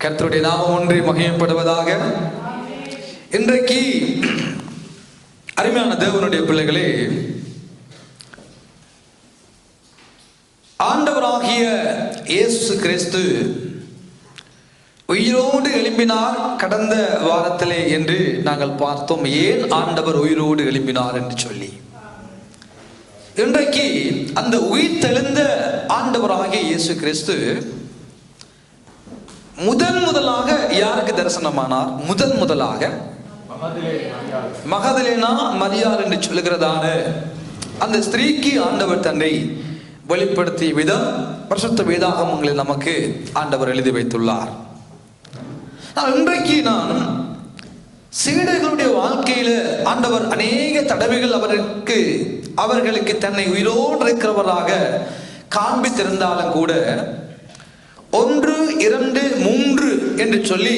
கர்த்தருடைய நாமம் ஒன்றே மகிமைப்படுவதாக. இன்றைக்கு அருமையான தேவனுடைய பிள்ளைகளே, ஆண்டவராகிய இயேசு கிறிஸ்து உயிரோடு எழும்பினார் கடந்த வாரத்திலே என்று நாங்கள் பார்த்தோம். ஏன் ஆண்டவர் உயிரோடு எழும்பினார் என்று சொல்லி, இன்றைக்கு அந்த உயிர் தெழுந்த ஆண்டவராகிய இயேசு கிறிஸ்து முதலாக யாருக்கு தரிசனமானார்? முதலாக மகதலேனா மரியாள் என்று சொல்லுகிறதான அந்த ஸ்திரீக்கு ஆண்டவர் தன்னை வெளிப்படுத்திய விதம் பரிசுத்த வேதாகமங்களில் நமக்கு ஆண்டவர் எழுதி வைத்துள்ளார். இன்றைக்கு நான் சீடர்களுடைய வாழ்க்கையில ஆண்டவர் அநேக தடவைகள் அவர்களுக்கு தன்னை உயிரோடு இருக்கிறவராக காண்பித்திருந்தாலும் கூட 1, 2, 3 என்று சொல்லி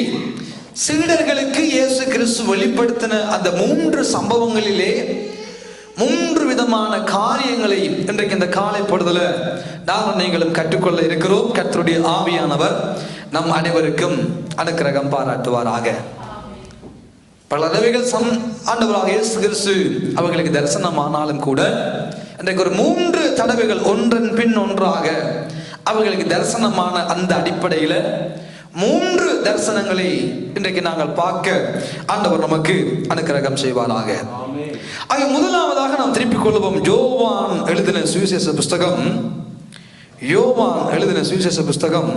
சீடர்களுக்கு இயேசு கிறிஸ்து வெளிப்படுத்தின அந்த 3 சம்பவங்களிலே 3 விதமான காரியங்களை இன்றைக்கு இந்த காலை பொழுதுல நானும் நீங்களும் கற்றுக்கொள்ள இருக்கிறோம். கர்த்தருடைய ஆவியானவர் நம் அனைவருக்கும் அனுக்கிரகம் பாராட்டுவாராக. பல தடவைகள் ஆண்டவராக இயேசு கிறிஸ்து அவர்களுக்கு தரிசனமானாலும் கூட இன்றைக்கு ஒரு 3 தடவைகள் ஒன்றன் பின் ஒன்றாக அவர்களுக்கு தரிசனமான அந்த அடிப்படையில் 3 தரிசனங்களை இன்றைக்கு நாங்கள் பார்க்க ஆண்டவர் நமக்கு அனுக்கிரகம் செய்வாராக. ஆக முதலாவதாக நாம் திருப்பிக் கொள்வோம். யோவான் எழுதின சுவிசேஷ புஸ்தகம்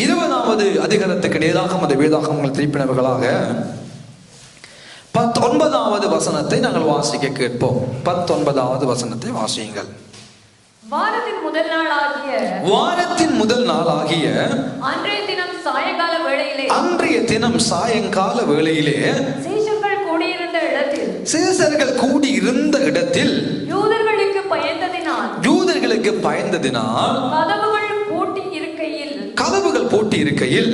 20வது அதிகாரத்துக்கு நேராக அந்த வேதாகமங்கள் திருப்பினவர்களாக 19வது வசனத்தை நாங்கள் வாசிக்க கேட்போம். 19வது வசனத்தை வாசியுங்கள். வாரத்தின் முதல் நாளாகிய அன்றைய தினம் சாயங்கால வேளையிலே சீசர்கள் கூடியிருந்த இடத்தில் யூதர்களுக்கு பயந்ததினால் கதவுகள் பூட்டி இருக்கையில்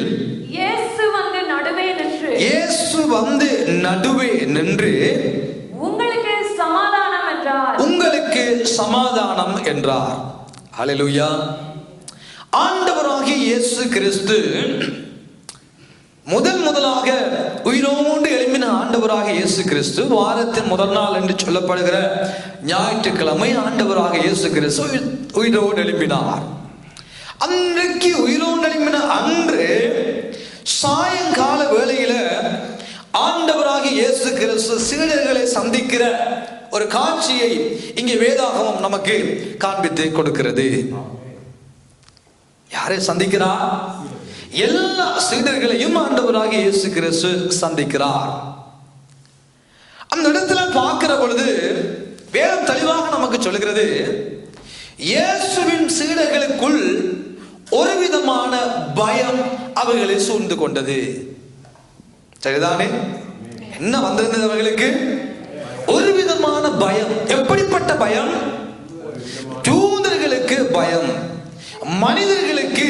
இயேசு வந்து நடுவே நின்று உங்களுக்கு சமாதானம் என்றார். ஹல்லேலூயா. ஆண்டவராகிய இயேசு கிறிஸ்து முதலாக உயிரோடு எழும்பின ஆண்டவராக இயேசு கிறிஸ்து வாரத்தின் முதல் நாள் என்று சொல்லப்படுகிற ஞாயிற்றுக்கிழமை ஆண்டவராக இயேசு கிறிஸ்து உயிரோடு எழும்பினார். அன்றைக்கு உயிரோடு எழும்பின அன்று சாயங்கால வேளையில ஆண்டவராகிய இயேசு கிறிஸ்து சீடர்களை சந்திக்கிற ஒரு காட்சியை இங்கே வேதாகமம் நமக்கு காண்பித்து கொடுக்கிறது. யாரை சந்திக்கிறார்? எல்லா சீடர்களையும் ஆண்டவராகிய இயேசு கிறிஸ்து சந்திக்கிறார். அந்த இடத்துல பார்க்கிற பொழுது வேதம் தெளிவாக நமக்கு சொல்லுகிறது, இயேசுவின் சீடர்களுக்குள் ஒரு விதமான பயம் அவர்களை சூழ்ந்து கொண்டது. சரிதானே? என்ன வந்திருந்தது அவர்களுக்கு? ஒரு விதமான பயம். எப்படிப்பட்ட பயம்? யூதர்களுக்கு பயம், மனிதர்களுக்கு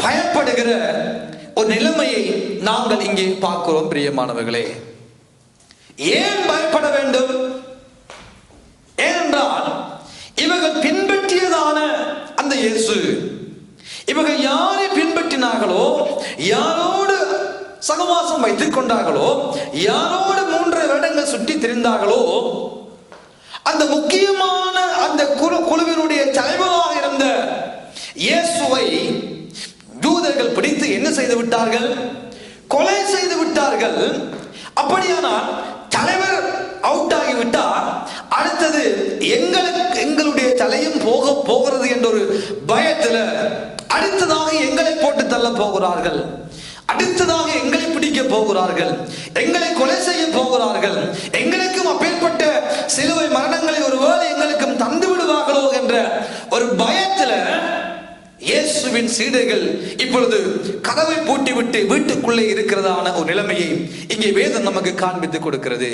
பயப்படுகிற ஒரு நிலைமையை நாங்கள் இங்கே பார்க்கிறோம். பிரியமானவர்களே, ஏன் பயப்பட வேண்டும்? ஏனென்றால் இவர்கள் பின்பற்றியதான அந்த இயேசு, இவர்கள் யாரை பின்பற்றினார்களோ, யாரோடு சகவாசம் வைத்துக் கொண்டார்களோ, யாரோடு 3 வருடங்கள் சுற்றி திரிந்தார்களோ, அந்த முக்கியமான அந்த குழுவினுடைய தலைவராக இருந்த இயேசுவை யூதர்கள் பிடித்து என்ன செய்து விட்டார்கள்? கொலை செய்து விட்டார்கள். அப்படியானால் தலைவர் அவுட் ஆகிவிட்டார், அடுத்தது எங்களுடைய தலையும் போகிறது என்ற ஒரு பயத்தில் அடுத்ததாக எங்களை போட்டு தள்ள போகிறார்கள், அடுத்ததாக எங்களை பிடிக்க போகிறார்கள், எங்களை கொலை செய்ய போகிறார்கள், எங்களுக்கும் அப்பேற்பட்ட சிலுவை மரணங்களை ஒருவேளை எங்களுக்கும் தந்து விடுவார்களோ என்ற ஒரு பயத்தில் இயேசுவின் சீடர்கள் இப்பொழுது கதவை பூட்டி விட்டு வீட்டுக்குள்ளே இருக்கிறதான ஒரு நிலைமையை இங்கே வேதம் நமக்கு காண்பித்து கொடுக்கிறது.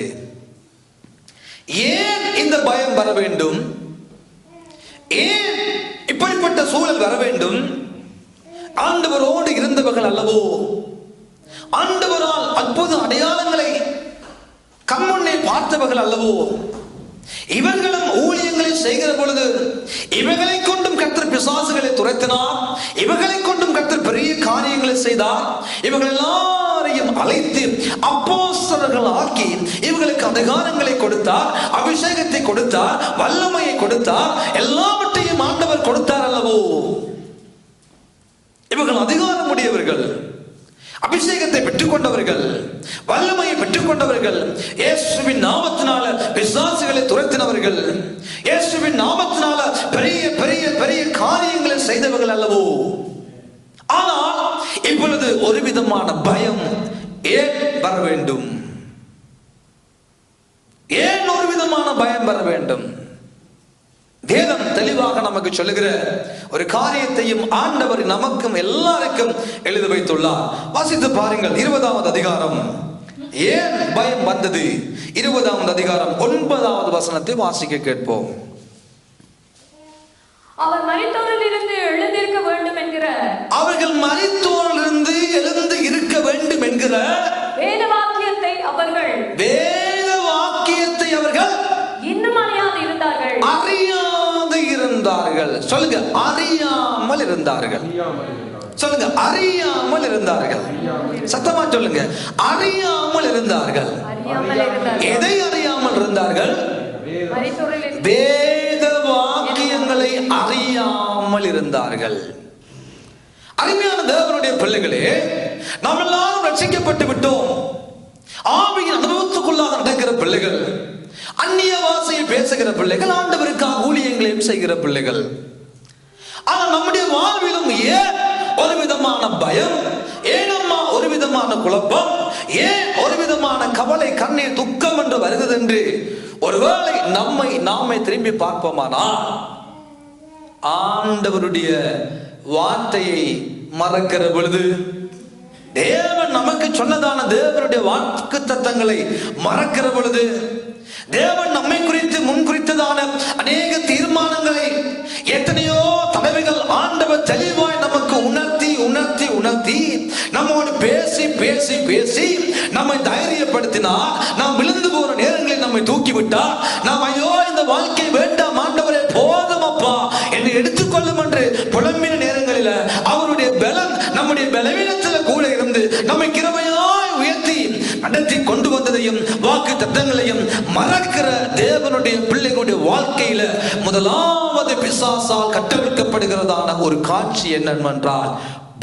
ஏன் இந்த பயம் வர வேண்டும்? ஏன் இப்படிப்பட்ட சூழல் வர வேண்டும்? ஆண்டவரோடு இருந்தவர்கள் அல்லவோ, ஆண்டவரால் அற்புத அடையாளங்களை கண்முன்னே பார்த்தவர்கள் அல்லவோ, இவர்களும் ஊழியங்களை செய்கிற பொழுது இவர்களை கொண்டும் கர்த்தர் பிசாசுகளை துரத்தினார், இவர்களை கொண்டும் கர்த்தர் பெரிய காரியங்களை காரியங்களை செய்தார். இவர்கள் எல்லாரையும் அழைத்து அப்போஸ்தலர்கள் ஆக்கி இவர்களுக்கு அதிகாரங்களை கொடுத்தார், அபிஷேகத்தை கொடுத்தார், வல்லமையை கொடுத்தார், எல்லாவற்றையும் ஆண்டவர் கொடுத்தார் அல்லவோ. இவர்கள் அதிகாரம் உடையவர்கள், அபிஷேகத்தை பெற்றுக் கொண்டவர்கள், வல்லமையை பெற்றுக் கொண்டவர்கள், இயேசுவின் நாமத்தினால பிசாசுகளை துரத்தினவர்கள், இயேசுவின் நாமத்தினால பெரிய பெரிய பெரிய காரியங்களை செய்தவர்கள் அல்லவோ. ஆனால் இப்பொழுது ஒரு விதமான பயம் ஏன் வர வேண்டும்? ஏன் ஒரு விதமான பயம் வர வேண்டும்? வேதம் தெளிவாக நமக்கு சொல்லுகிற ஒரு காரியத்தையும் ஆண்டவர் நமக்கும் எல்லாருக்கும் எழுதி வைத்துள்ளார். வாசித்து பாருங்கள். 20வது அதிகாரம். ஏன் பயம் வந்தது? 20வது அதிகாரம் 9வது வசனத்தை வாசிக்க கேட்போம். அவர் மரித்தோரிலிருந்து எழுந்திருக்க வேண்டும் என்கிற, அவர்கள் மரித்தோரிலிருந்து எழுந்து இருக்க வேண்டும் என்கிற வேத வாக்கியத்தை அவர்கள் இன்னும் அறியாது இருந்தார்கள். அறியாது இருந்தார்கள். சொல்லுங்க, அறியாமல் இருந்தார்கள். சொல்லுங்க, அறியாமல் இருந்தார்கள். சத்தமா சொல்லுங்க, அறியாமல் இருந்தார்கள். எதை அறியாமல் இருந்தார்கள்? வேத வாக்கியங்களை அறியாமல் இருந்தார்கள். அருமையான தேவனுடைய பிள்ளைகளே, நாம் எல்லாரும் ரட்சிக்கப்பட்டு விட்டோம். ஆவியின் அனுபவத்துக்குள்ளாக நடக்கிற பிள்ளைகள், அந்நிய வாசையை பேசுகிற பிள்ளைகள், ஆண்டவருக்காக ஊழியங்களையும் செய்கிற பிள்ளைகள். ஆனால் நம்முடைய வாழ்விலும் ஏன் ஒரு விதமான பயம், ஏனம்மா ஒரு விதமான குழப்பம், ஏன் ஒரு விதமான கவலை, கண்ணீர், துக்கம் என்று வருகிறது என்று ஒருவேளை நாமே திரும்பி பார்ப்போமானால் ஆண்டவருடைய வார்த்தையை மறக்கிற பொழுது, தேவன் நமக்கு சொன்னதான தேவனுடைய வாக்கு தத்தங்களை மறக்கிற பொழுது, தேவன் நம்மை குறித்து முன்குறித்ததான அநேக தீர்மானங்களை எத்தனையோ தடவைகள் ஆண்டவர் தெளிவாய் நமக்கு உணர்த்தி உணர்த்தி உணர்த்தி நம்மோடு பேசி பேசி பேசி நம்மை தைரியப்படுத்தினார். நாம் விழுந்து போற நேரங்களில் நம்மை தூக்கிவிட்டார். நாம் ஐயோ இந்த வாழ்க்கை வேண்டாம் ஆண்டவரே, போதும் அப்பா என்னை எடுத்துக்கொள்ளும் என்று புலம்பின நேரங்களில் அவருடைய பலன் நம்முடைய பலவீனத்தில் கூட இருந்து நம்மை கிருபையாய் உயர்த்தி நடத்தி கொண்டு வந்ததையும் வாக்கு தத்தங்களையும் மறக்கிற தேவனுடைய பிள்ளைகளுடைய வாழ்க்கையில முதலாவது பிசாசால் கட்டவிழ்க்கப்படுகிறதான ஒரு காட்சி என்னவென்றால்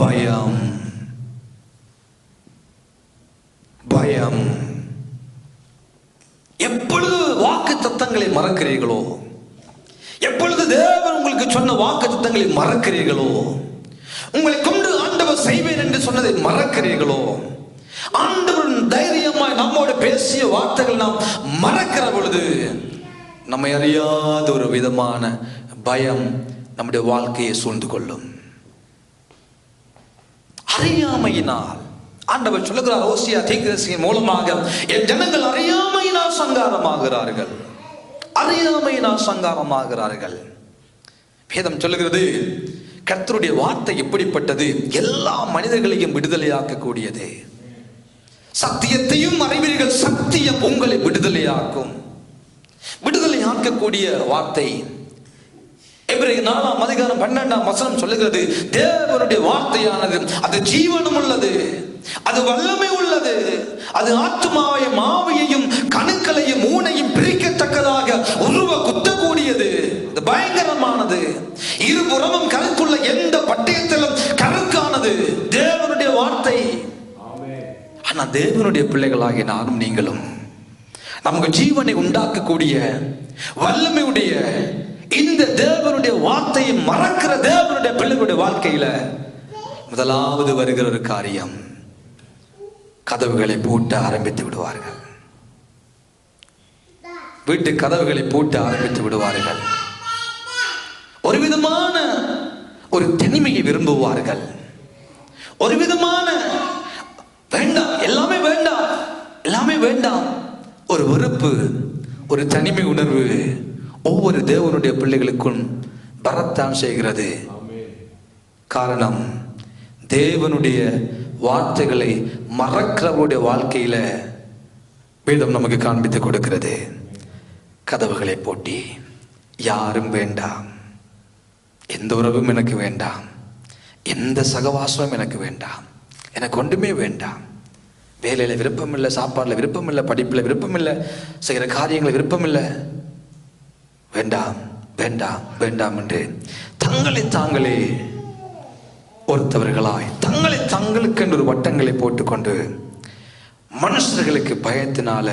பயம். பயம். எப்பொழுது வாக்கு தத்தங்களை மறக்கிறீர்களோ, எப்பொழுது தேவன் உங்களுக்கு சொன்ன வாக்கு தத்தங்களை மறக்கிறீர்களோ, உங்களை கொண்டு ஆண்டவர் செய்வேன் என்று சொன்னதை மறக்கிறீர்களோ, ஆண்டவர் தைரியமாய் நம்மோடு பேசிய வார்த்தைகள் நாம் மறக்கிற பொழுது நம்மை அறியாத ஒரு விதமான பயம் நம்முடைய வாழ்க்கையை சூழ்ந்து கொள்ளும். அறியாமையினால் ஆண்டவர் சொல்லுகிறார், ஓசியா தீர்க்கதரிசியின் மூலமாக, என் ஜனங்கள் அறியாமையினால் சங்காரமாகிறார்கள், அறியாமையினால் சங்காரமாகிறார்கள். வேதம் சொல்லுகிறது, கர்த்தருடைய வார்த்தை எப்படிப்பட்டது? எல்லா மனிதர்களையும் விடுதலையாக்க கூடியது. சத்தியத்தையும் அறிவீர்கள், சத்தியம் உங்களை விடுதலையாக்கும். விடுதலையாக்கக்கூடிய வார்த்தை. எபிரேயர் 4ஆம் அதிகாரம் 12ஆம் வசனம் சொல்லுகிறது, தேவனுடைய வார்த்தையானது அது ஜீவனும் உள்ளது, அது வல்லமை உள்ளது, அது ஆத்துமாவையும் ஆவியையும் கணுக்களையும் ஊனையும் பிரிக்கத்தக்கதாக உருவ குத்தக்கூடியது, அது பயங்கரமானது, இருபுறமும் கருத்துள்ள எந்த பட்டயத்திலும் கருக்கானது தேவனுடைய வார்த்தை. ஆனா தேவனுடைய பிள்ளைகளாகிய நானும் நீங்களும் நமக்கு ஜீவனை உண்டாக்கக்கூடிய வல்லமையுடைய இந்த தேவனுடைய வார்த்தையை மறக்கிற தேவனுடைய பிள்ளைகளுடைய வாழ்க்கையில முதலாவது வருகிற ஒரு காரியம், கதவுகளை பூட்ட ஆரம்பித்து விடுவார்கள். வீட்டு கதவுகளை பூட்ட ஆரம்பித்து விடுவார்கள். ஒரு விதமான ஒரு தனிமையை விரும்புவார்கள். ஒரு விதமான வேண்டாம், எல்லாமே வேண்டாம், எல்லாமே வேண்டாம், ஒரு வெறுப்பு, ஒரு தனிமை உணர்வு ஒவ்வொரு தேவனுடைய பிள்ளைகளுக்கும் வரத்தான் செய்கிறது. காரணம், தேவனுடைய வார்த்தைகளை மறக்கிறவருடைய வாழ்க்கையில வேதம் நமக்கு காண்பித்து கொடுக்கிறது. கதவுகளை போட்டி, யாரும் வேண்டாம், எந்த உறவும் எனக்கு வேண்டாம், எந்த சகவாசமும் எனக்கு வேண்டாம், எனக்கு ஒன்றுமே வேண்டாம். வேலையில் விருப்பம் இல்லை, சாப்பாடில் விருப்பம் இல்லை, படிப்பில் விருப்பம் இல்லை, செய்கிற காரியங்களில் விருப்பம் இல்லை. வேண்டாம் வேண்டாம் வேண்டாம் என்று தங்களை தாங்களே ஒருத்தவர்களாய் தங்களை தங்களுக்கு என்று ஒரு வட்டங்களை போட்டுக்கொண்டு மனுஷர்களுக்கு பயத்தினால,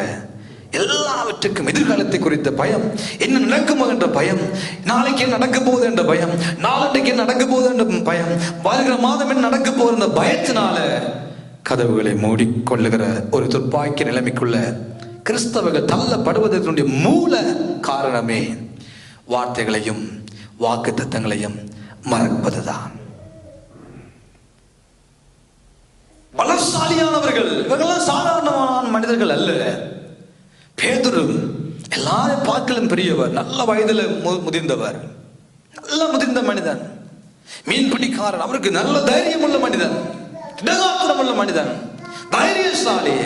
எல்லாவற்றுக்கும் எதிர்காலத்தை குறித்த பயம், என்ன நடக்குமோ என்ற பயம், நாளைக்கு என்ன நடக்க போகுது என்ற பயம், நாளைக்கு என்ன நடக்க போகுது என்ற பயம், வருகிற மாதம் என்ன நடக்க போகிற அந்த பயத்தினால கதவுகளை மூடிக்கொள்ளுகிற ஒரு துப்பாக்கி நிலைமைக்குள்ள கிறிஸ்தவர்கள் தள்ளப்படுவதற்கு மூல காரணமே வார்த்தைகளையும் வாக்குத்தத்தங்களையும் மறப்பதுதான். பலசாலியானவர்கள் இவர்களெல்லாம் சாதாரணமான மனிதர்கள் அல்ல. பேதுரு எல்லாரும் பார்க்கலும் பெரியவர், நல்ல வயதில் முதிர்ந்தவர், நல்ல முதிர்ந்த மனிதன், மீன்பிடிக்காரன், அவருக்கு நல்ல தைரியம் உள்ள மனிதன், திடகாத்திரம் உள்ள மனிதன், தைரியசாலி.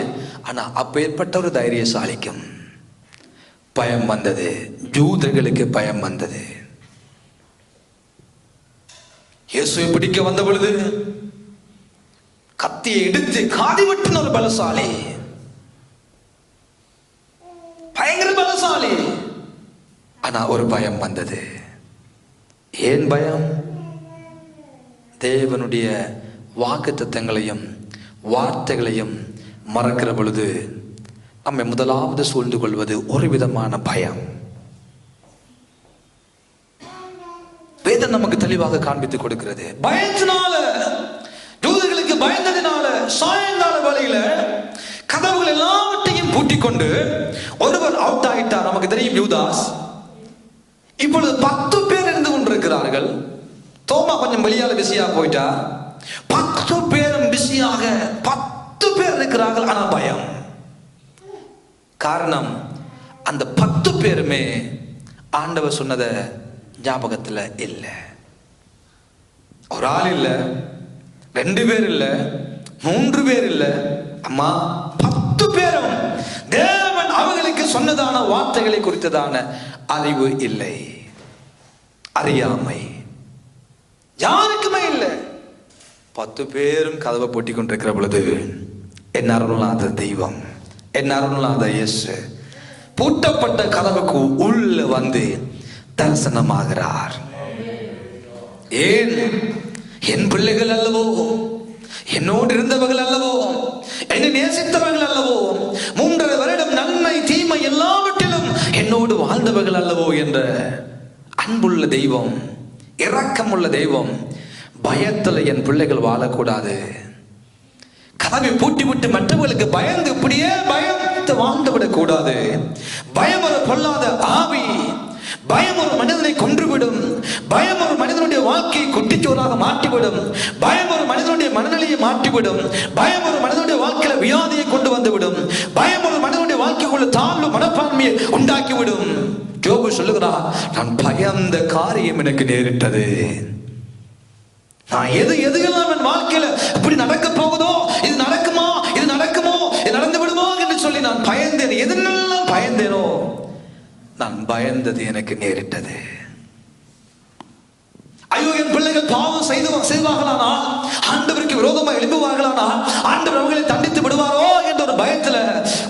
ஆனா அப்பேற்பட்ட ஒரு தைரியசாலிக்கும் பயம் வந்தது. யூதர்களுக்கு பயம் வந்தது. இயேசுவை பிடிக்க வந்த பொழுது கத்தியை எடுத்து காதி வெட்டின ஒரு பலசாலி, பயங்கர பலசாலி. ஆனா ஒரு பயம் வந்தது. ஏன் பயம்? தேவனுடைய வாக்குத்தத்தங்களையும் வார்த்தைகளையும் மறக்கிற பொழுது நம்மை முதலாவது சூழ்ந்து கொள்வது ஒரு விதமான பயம். வேதம் நமக்கு தெளிவாக காண்பித்து கொடுக்கிறது. பயத்தினால, யூதர்களுக்கு பயந்ததினால சாயங்கால வேளையில கதவுகள் எல்லாவற்றையும் பூட்டிக் கொண்டு ஒருவர் அவுட் ஆயிட்டார். நமக்கு தெரியும் யூதாஸ். இப்பொழுது 10 பேர் இருந்து கொண்டிருக்கிறார்கள். தோமா கொஞ்சம் வெளியால பிஸியா போயிட்டா. 10 பேரும் பிஸியாக 10 பேர் இருக்கிறார்கள். ஆனா பயம். காரணம், அந்த 10 பேருமே ஆண்டவர் சொன்னத ஞாபகத்துல இல்ல. ஒரு ஆள் இல்ல, 2 பேர் இல்ல, 3 பேர் இல்ல, அம்மா 10 பேரும் தேவன் அவர்களுக்கு சொன்னதான வார்த்தைகளை குறித்ததான அறிவு இல்லை, அறியாமை யாருக்குமே இல்லை. 10 பேரும் கதவை போட்டி கொண்டிருக்கிற பொழுது என் அருளாத தெய்வம், என் அருளாத இயேசு பூட்டப்பட்ட கதவுக்கு உள்ள வந்து தரிசனமாகிறார். ஏன்? என் பிள்ளைகள் அல்லவோ, என்னோடு இருந்தவர்கள் அல்லவோ, என்னை நேசித்தவர்கள் அல்லவோ, 3.5 வருடம் நன்மை தீமை எல்லாவற்றிலும் என்னோடு வாழ்ந்தவர்கள் அல்லவோ என்ற அன்புள்ள தெய்வம், இரக்கமுள்ள தெய்வம். பயத்துல என் பிள்ளைகள் வாழக்கூடாது. கதவை பூட்டி விட்டு மற்றவர்களுக்கு பயந்து இப்படியே பயந்து வாழ்ந்து விடக் கூடாது. பயம் ஒரு பொல்லாத ஆவி. பயம் ஒரு மனிதனை கொன்றுவிடும். பயம் ஒரு மனிதனுடைய வாழ்க்கையை குட்டிச்சோறாக மாற்றிவிடும். பயம் ஒரு மனிதனுடைய மனநிலையை மாற்றிவிடும். பயம் ஒரு மனிதனுடைய வாழ்க்கையில வியாதியை கொண்டு வந்துவிடும். பயம் ஒரு மனிதனுடைய வாழ்க்கைக்குள்ள தாழ்வு மனப்பான்மையை உண்டாக்கிவிடும். யோபு சொல்லுகிறார், நான் பயந்த காரியம் எனக்கு நேரிட்டது. நான் எதுக்கெல்லாம் என் வாழ்க்கையில இப்படி நடக்க போகுதோ, இது நடக்குமா, இது நடக்குமோ, இது நடந்து விடுமோ என்று சொல்லி நான் பயந்தேன். எதெல்லாம் பயந்தேனோ, நான் பயந்தது எனக்கு நேரிட்டது. ஐயோ, என் பிள்ளைகள் பாவம் செய்வார்களானால், ஆண்டவருக்கு விரோதமாக எழும்புவார்களானால், ஆண்டவர் அவர்களை தண்டித்து விடுவாரோ என்ற ஒரு பயத்துல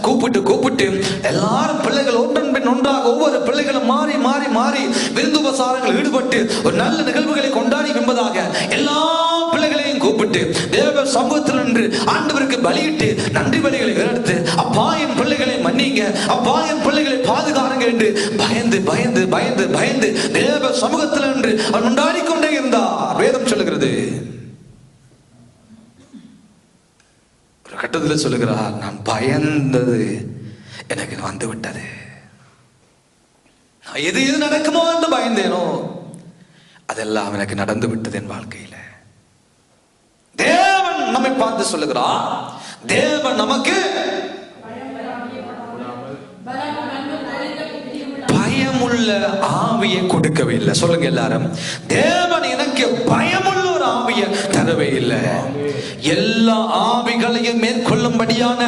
கூப்பிட்டு எல்லாரும் பிள்ளைகள் ஒன்றன் பின் ஒன்றாக ஒவ்வொரு பிள்ளைகளும் மாறி மாறி மாறி விருந்துபசாரங்கள் ஈடுபட்டு ஒரு நல்ல நிகழ்வுகளை கொண்டாடி என்பதாக எல்லா பிள்ளைகளையும் கூப்பிட்டு தேவ சமூகத்தில் நின்று ஆண்டவருக்கு பலியிட்டு நன்றி பலிகளை எடுத்து, அப்பா என் பிள்ளைகளை மன்னிங்க, அப்பா என் பிள்ளைகளை பாதுகாருங்க என்று பயந்து பயந்து பயந்து பயந்து தேவ சமூகத்தில் நின்று அவன் கொண்டாடி கொண்டே இருந்தார். வேதம் சொல்லுகிறது. ஒரு கட்டத்தில் சொல்லுகிறார், நான் பயந்தது எனக்கு வந்து விட்டது. நான் எது நடக்குமோ என்று பயந்தேனோ அதெல்லாம் எனக்கு நடந்து விட்டது என் வாழ்க்கையில. தேவன் நம்மை பார்த்து சொல்லுகிறார், தேவன் நமக்கு பயமுள்ள ஆவியை கொடுக்கவே இல்லை. சொல்லுங்க எல்லாரும், தேவன் எனக்கு பயமுள்ள ஒரு ஆவியை தரவே இல்லை. எல்லா ஆவிகளையும் மேற்கொள்ளும்படியான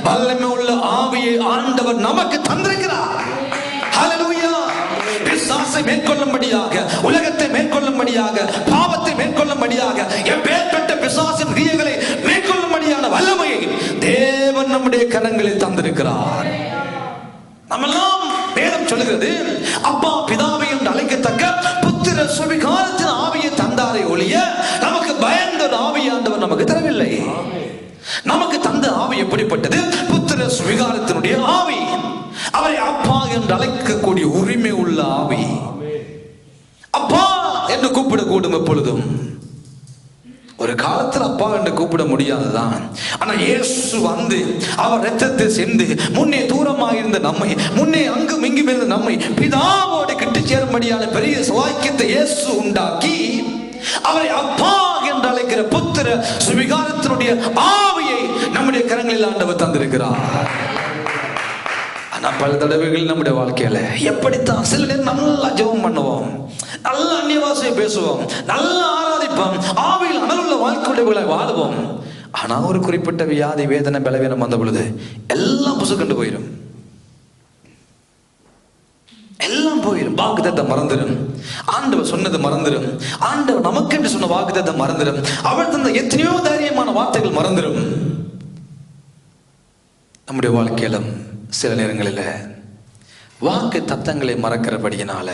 வல்லமை உள்ள ஆவியை ஆண்டவர் நமக்கு தந்திருக்கிறார். ஹல்லேலூயா. பிசாசை மேற்கொள்ளும்படியாக, உலகத்தை மேற்கொள்ளும்படியாக, பாவத்தை மேற்கொள்ளும்படியாக, எப்பேற்பட்ட பிசாசின் கிரியைகளை மேற்கொள்ளும் கரங்களில் தந்திருக்கிறார். நம்மெல்லாம் வேதம் சொல்லுகிறது, அப்பா பிதாவை என்று அழைக்கத்தக்க புத்திர சுவிகாரத்தின் ஆவியை தந்தாரை ஒழிய நமக்கு பயந்த ஆவியை ஆண்டவர் நமக்கு தரவில்லை. நமக்கு தந்த ஆவி எப்படிப்பட்டது? புத்திர சுவிகாரத்தினுடைய ஆவி. அவரை அப்பா என்று அழைக்கக்கூடிய உரிமை உள்ள ஆவி. அப்பா என்று கூப்பிடக்கூடும் எப்பொழுதும். ஒரு காலத்தில் அப்பா என்று கூப்பிட முடியாதுதான். ஆனா இயேசு வந்து அவர் இரத்தத்தை சென்று முன்னே தூரமாக இருந்த நம்மை, முன்னே அங்கும் இங்கும் இருந்த நம்மை பிதாவோடு கிட்டு சேரும்படியான பெரிய சுவாக்கியத்தை இயேசு உண்டாக்கி அவரை அப்பா என்று அழைக்கிற புத்திர சுவிகாரத்தினுடைய ஆவியை நம்முடைய கரங்களில் ஆண்டவர் தந்திருக்கிறார். ஆனா பல தடவைகள் நம்முடைய வாழ்க்கையில எப்படித்தான் சில நேரம் நல்லா ஜெபம் பண்ணுவோம், நல்ல அந்நிய பாஷை பேசுவோம், நல்ல ஆராதிப்போம், ஆவியில் அனலுள்ள வாழ்க்கையுடையவர்களை வாழுவோம். ஆனா ஒரு குறிப்பிட்ட வியாதி வேதனை பலவீனம் வந்த பொழுது எல்லாம் புசுக்கண்டு போயிடும், எல்லாம் போயிடும். வாக்குத்தத்தை மறந்துடும், ஆண்டவர் சொன்னது மறந்துடும், ஆண்டவர் நமக்கு என்று சொன்ன வாக்குத்தத்தை மறந்துடும், அவர் தந்த எத்தனையோ தைரியமான வார்த்தைகள் மறந்துடும். நம்முடைய வாழ்க்கையிலும் சில நேரங்களில் வாக்கு தத்தங்களை மறக்கிறபடியினால,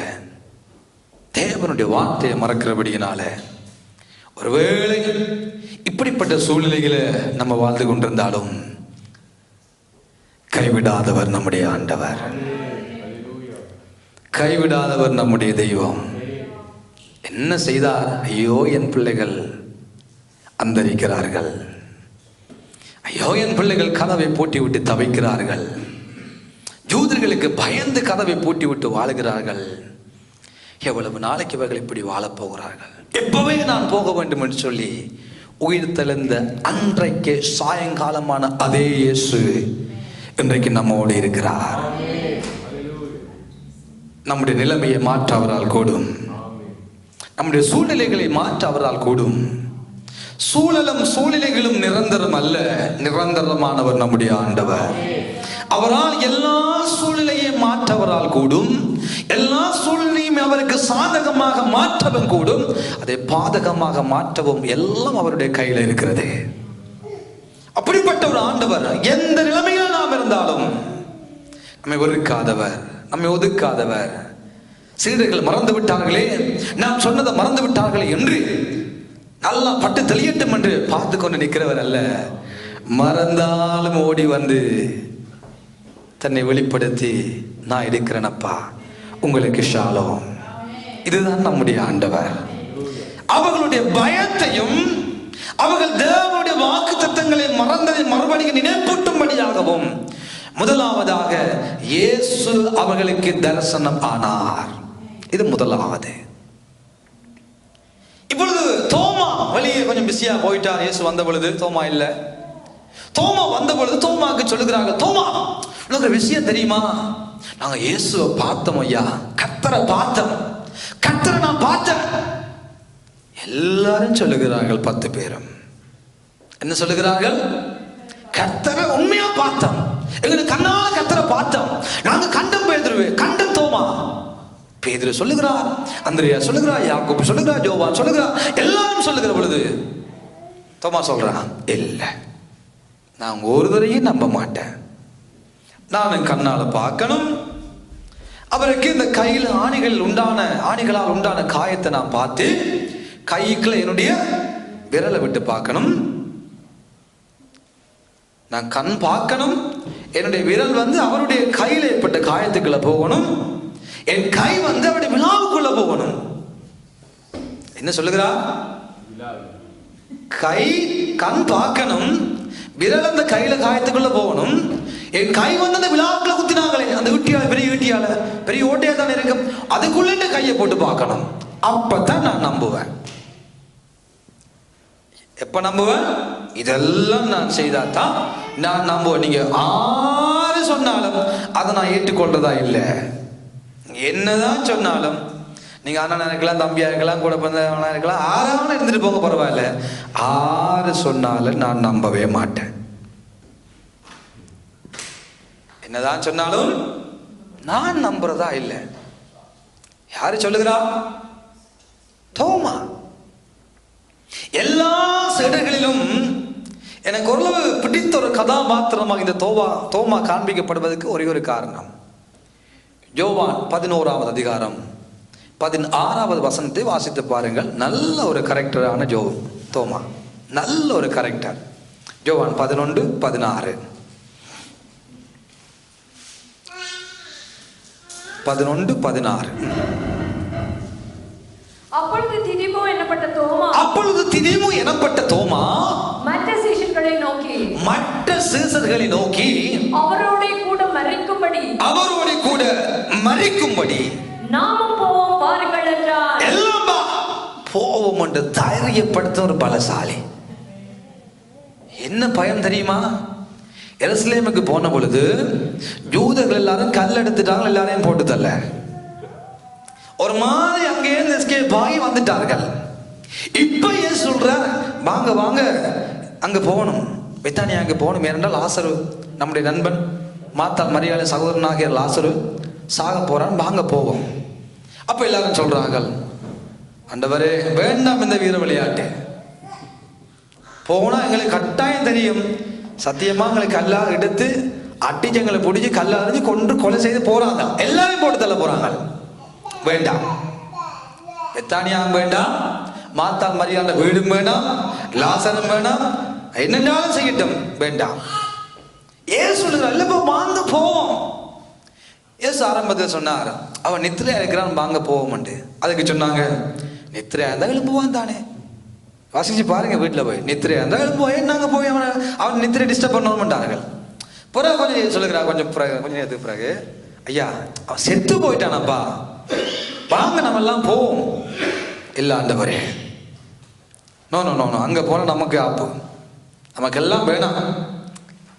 தேவனுடைய வார்த்தையை மறக்கிறபடியினால, ஒருவேளை இப்படிப்பட்ட சூழ்நிலைகளை நம்ம வாழ்ந்து கொண்டிருந்தாலும் கைவிடாதவர் நம்முடைய ஆண்டவர், கைவிடாதவர் நம்முடைய தெய்வம். என்ன செய்தார்? ஐயோ என் பிள்ளைகள் அந்தரிக்கிறார்கள், ஐயோ என் பிள்ளைகள் கதவை பூட்டி விட்டு தவிக்கிறார்கள், யூதர்களுக்கு பயந்து கதவை பூட்டி விட்டு வாழுகிறார்கள், எவ்வளவு நாளைக்கு இவர்கள் இப்படி வாழப் போகிறார்கள், எப்பவே நான் போக வேண்டும் என்று சொல்லி உயிர் தெளிந்த அன்றைக்கு சாயங்காலமான அதே இயேசு இன்றைக்கு நம்மோடு இருக்கிறார். நம்முடைய நிலைமையை மாற்ற அவரால் கூடும், நம்முடைய சூழ்நிலைகளை மாற்ற அவரால் கூடும். சூழலும் சூழ்நிலைகளும் நிரந்தரம் அல்ல, நிரந்தரமானவர் நம்முடைய ஆண்டவர். அவரால் எல்லா சூழ்நிலையை மாற்றவரால் கூடும், எல்லா சூழ்நிலையும் அவருக்கு சாதகமாக மாற்றவும் கூடும், அதை பாதகமாக மாற்றவும் எல்லாம் அவருடைய கையில் இருக்கிறது. அப்படிப்பட்ட ஒரு ஆண்டவர் எந்த நிலைமையில் நாம் இருந்தாலும் நம்மை வெறுக்காதவர், நம்மை ஒதுக்காதவர். சீடர்கள் மறந்து விட்டார்களே, நாம் சொன்னதை மறந்து விட்டார்களே என்று நல்லா பட்டு தெளியட்டும் என்று பார்த்து கொண்டு நிற்கிறவர் அல்ல, மறந்தாலும் ஓடி வந்து தன்னை வெளிப்படுத்தி நான் இருக்கிறேனப்பா, உங்களுக்கு ஷாலோம். இதுதான் நம்முடைய ஆண்டவர். அவர்களுடைய பயத்தையும் அவர்கள் தேவனுடைய வாக்கு தத்தங்களை மறந்ததை மறுபடியும் நினைப்பூட்டும்படியாகவும் முதலாவதாக இயேசு அவர்களுக்கு தரிசனம் ஆனார். இது முதலாவது. இப்பொழுது தோமா வெளியே கொஞ்சம் பிஸியா போயிட்டார். இயேசு வந்த பொழுது தோமா இல்ல. தோமா வந்த பொழுது தோமாக்கு சொல்லுகிறாங்க, தோமா உனக்கு விஷயம் தெரியுமா? நாங்க இயேசுவை பார்த்தோம் ஐயா, கர்த்தரை பார்த்தோம், கர்த்தரை நான் பார்த்தேன். எல்லாரும் சொல்லுகிறார்கள், 10 பேரும் என்ன சொல்லுகிறார்கள்? கர்த்தரை உண்மையா பார்த்தோம், எங்களுக்கு கண்ணால கர்த்தரை பார்த்தோம், நாங்க கண்டம் பேதுருவே, கண்டம் தோமா. பேதுரு சொல்லுகிறார், அந்திரியா சொல்லுகிறார், யாக்கோபு சொல்லுகிறார், யோவான் சொல்லுகிறார், எல்லாரும் சொல்லுகிற பொழுது தோமா சொல்றான், இல்ல நான் ஒருவரையும் நம்ப மாட்டேன், நான் கண்ணால பார்க்கணும், அவருக்கு இந்த கையில் ஆணிகளால் உண்டான காயத்தை நான் பார்த்து கைக்குள்ள என்னுடைய விரலை விட்டு பார்க்கணும், நான் கண் பார்க்கணும், என்னுடைய விரல் வந்து அவருடைய கையில் ஏற்பட்ட காயத்துக்குள்ள போகணும், என் கை வந்து அவருடைய விழாவுக்குள்ள போகணும். என்ன சொல்லுகிறா? கண் பார்க்கணும், விரல் அந்த கையில காயத்துக்குள்ள போகணும், என் கை வந்து அந்த விழாவுக்குள்ள குத்தினாங்களே அந்த வீட்டியால, பெரிய வீட்டியால, பெரிய ஓட்டையா தானே இருக்கும், அதுக்குள்ள கையை போட்டு பார்க்கணும், அப்பதான் நான் நம்புவேன். எப்ப நம்புவேன்? இதெல்லாம் நான் செய்தாதான் நான் நம்புவேன். நீங்க ஆறு சொன்னாலும் அதை நான் ஏற்றுக்கொள்றதா இல்லை. என்னதான் சொன்னாலும் நீங்க அண்ணனா இருக்கலாம், தம்பியா இருக்கலாம், கூட பிறந்தவனா இருக்கலாம், ஆறாவது இருந்துட்டு போங்க பரவாயில்ல, ஆறு சொன்னாலும் நான் நம்பவே மாட்டேன். என்னதான் சொன்னாலும் நான் நம்புறதா இல்லை. யாரு சொல்லுகிறா? தோமா. எல்லா சீடர்களிலும் எனக்கு ஓரளவு பிடித்த ஒரு கதாபாத்திரமாக இந்த தோமா காண்பிக்கப்படுவதற்கு ஒரே ஒரு காரணம். யோவான் 11வது அதிகாரம் 16வது வசனத்தை வாசித்து பாருங்கள். நல்ல ஒரு கரெக்டரான தோமா, நல்ல ஒரு கரெக்டர். யோவான் 11:16. 11:16. அப்பொழுது திதிமு எனப்பட்ட தோமா மற்ற சீசர்களை நோக்கி அவரோட கூட மரிக்கும்படி நாமும் போவோம் வாருங்கள் என்றார். எல்லாம் போவோம் என்று தைரியப்படுத்த ஒரு பலசாலி. என்ன பயம் தெரியுமா? எருசலேமுக்கு போன பொழுது யூதர்கள் எல்லாரும் கல் எடுத்துட்டாங்க, எல்லாரையும் போட்டு தள்ள ஒரு மாதிரி அங்கே எஸ்கேப் ஆகி வந்துட்டார்கள். இப்ப ஏன் சொல்ற, வாங்க வாங்க அங்க போகணும், பெத்தானியா அங்க போகணும். ஏனென்றால் லாசரு, நம்முடைய நண்பன் மாத்தாள் மரியாதை சகோதரனாகிய லாசரு சாக போறான், வாங்க போவோம். அப்ப எல்லாரும் சொல்றார்கள், ஆண்டவரே வேண்டாம் இந்த வீர விளையாட்டு, போனா எங்களுக்கு கட்டாயம் தெரியும், சத்தியமா எங்களுக்கு கல்லா எடுத்து அடிச்சு எங்களை பிடிச்சி கல்லா அறிஞ்சு கொண்டு கொலை செய்து போறாங்க, எல்லாரும் போட்டு தள்ள போறாங்க. வேண்டாம், பெத்தானியாவும் வேண்டாம், மாத்தாள் மரியாதை வீடும் வேண்டாம், லாசரும் வேண்டாம், என்னென்னாலும் செய்யட்டும், வேண்டாம். ஏன் சொல்லுங்க, வாங்க போவோம். ஏசு ஆரம்பத்தில் சொன்னார், அவன் நித்திரையா இருக்கிறான், வாங்க போவோம்ட்டு. அதுக்கு சொன்னாங்க, நித்திரையா இருந்தா எழுப்புவான் தானே, வாசிச்சு பாருங்க வீட்டில் போய், நித்திரையா இருந்தா எழுப்புவோம், நாங்க போய் அவன் நித்திரை டிஸ்டர்ப் பண்ணணும்ட்டார்கள். பிறகு கொஞ்சம் சொல்லுகிறான், கொஞ்சம் நேரத்துக்கு பிறகு, ஐயா அவன் செத்து போயிட்டானப்பா, வாங்க நம்ம எல்லாம் போவோம். இல்ல ஆண்டவரே, நோ நோ நோ, அங்க போன நமக்கு ஆப்பு, நமக்கெல்லாம் வேணாம்,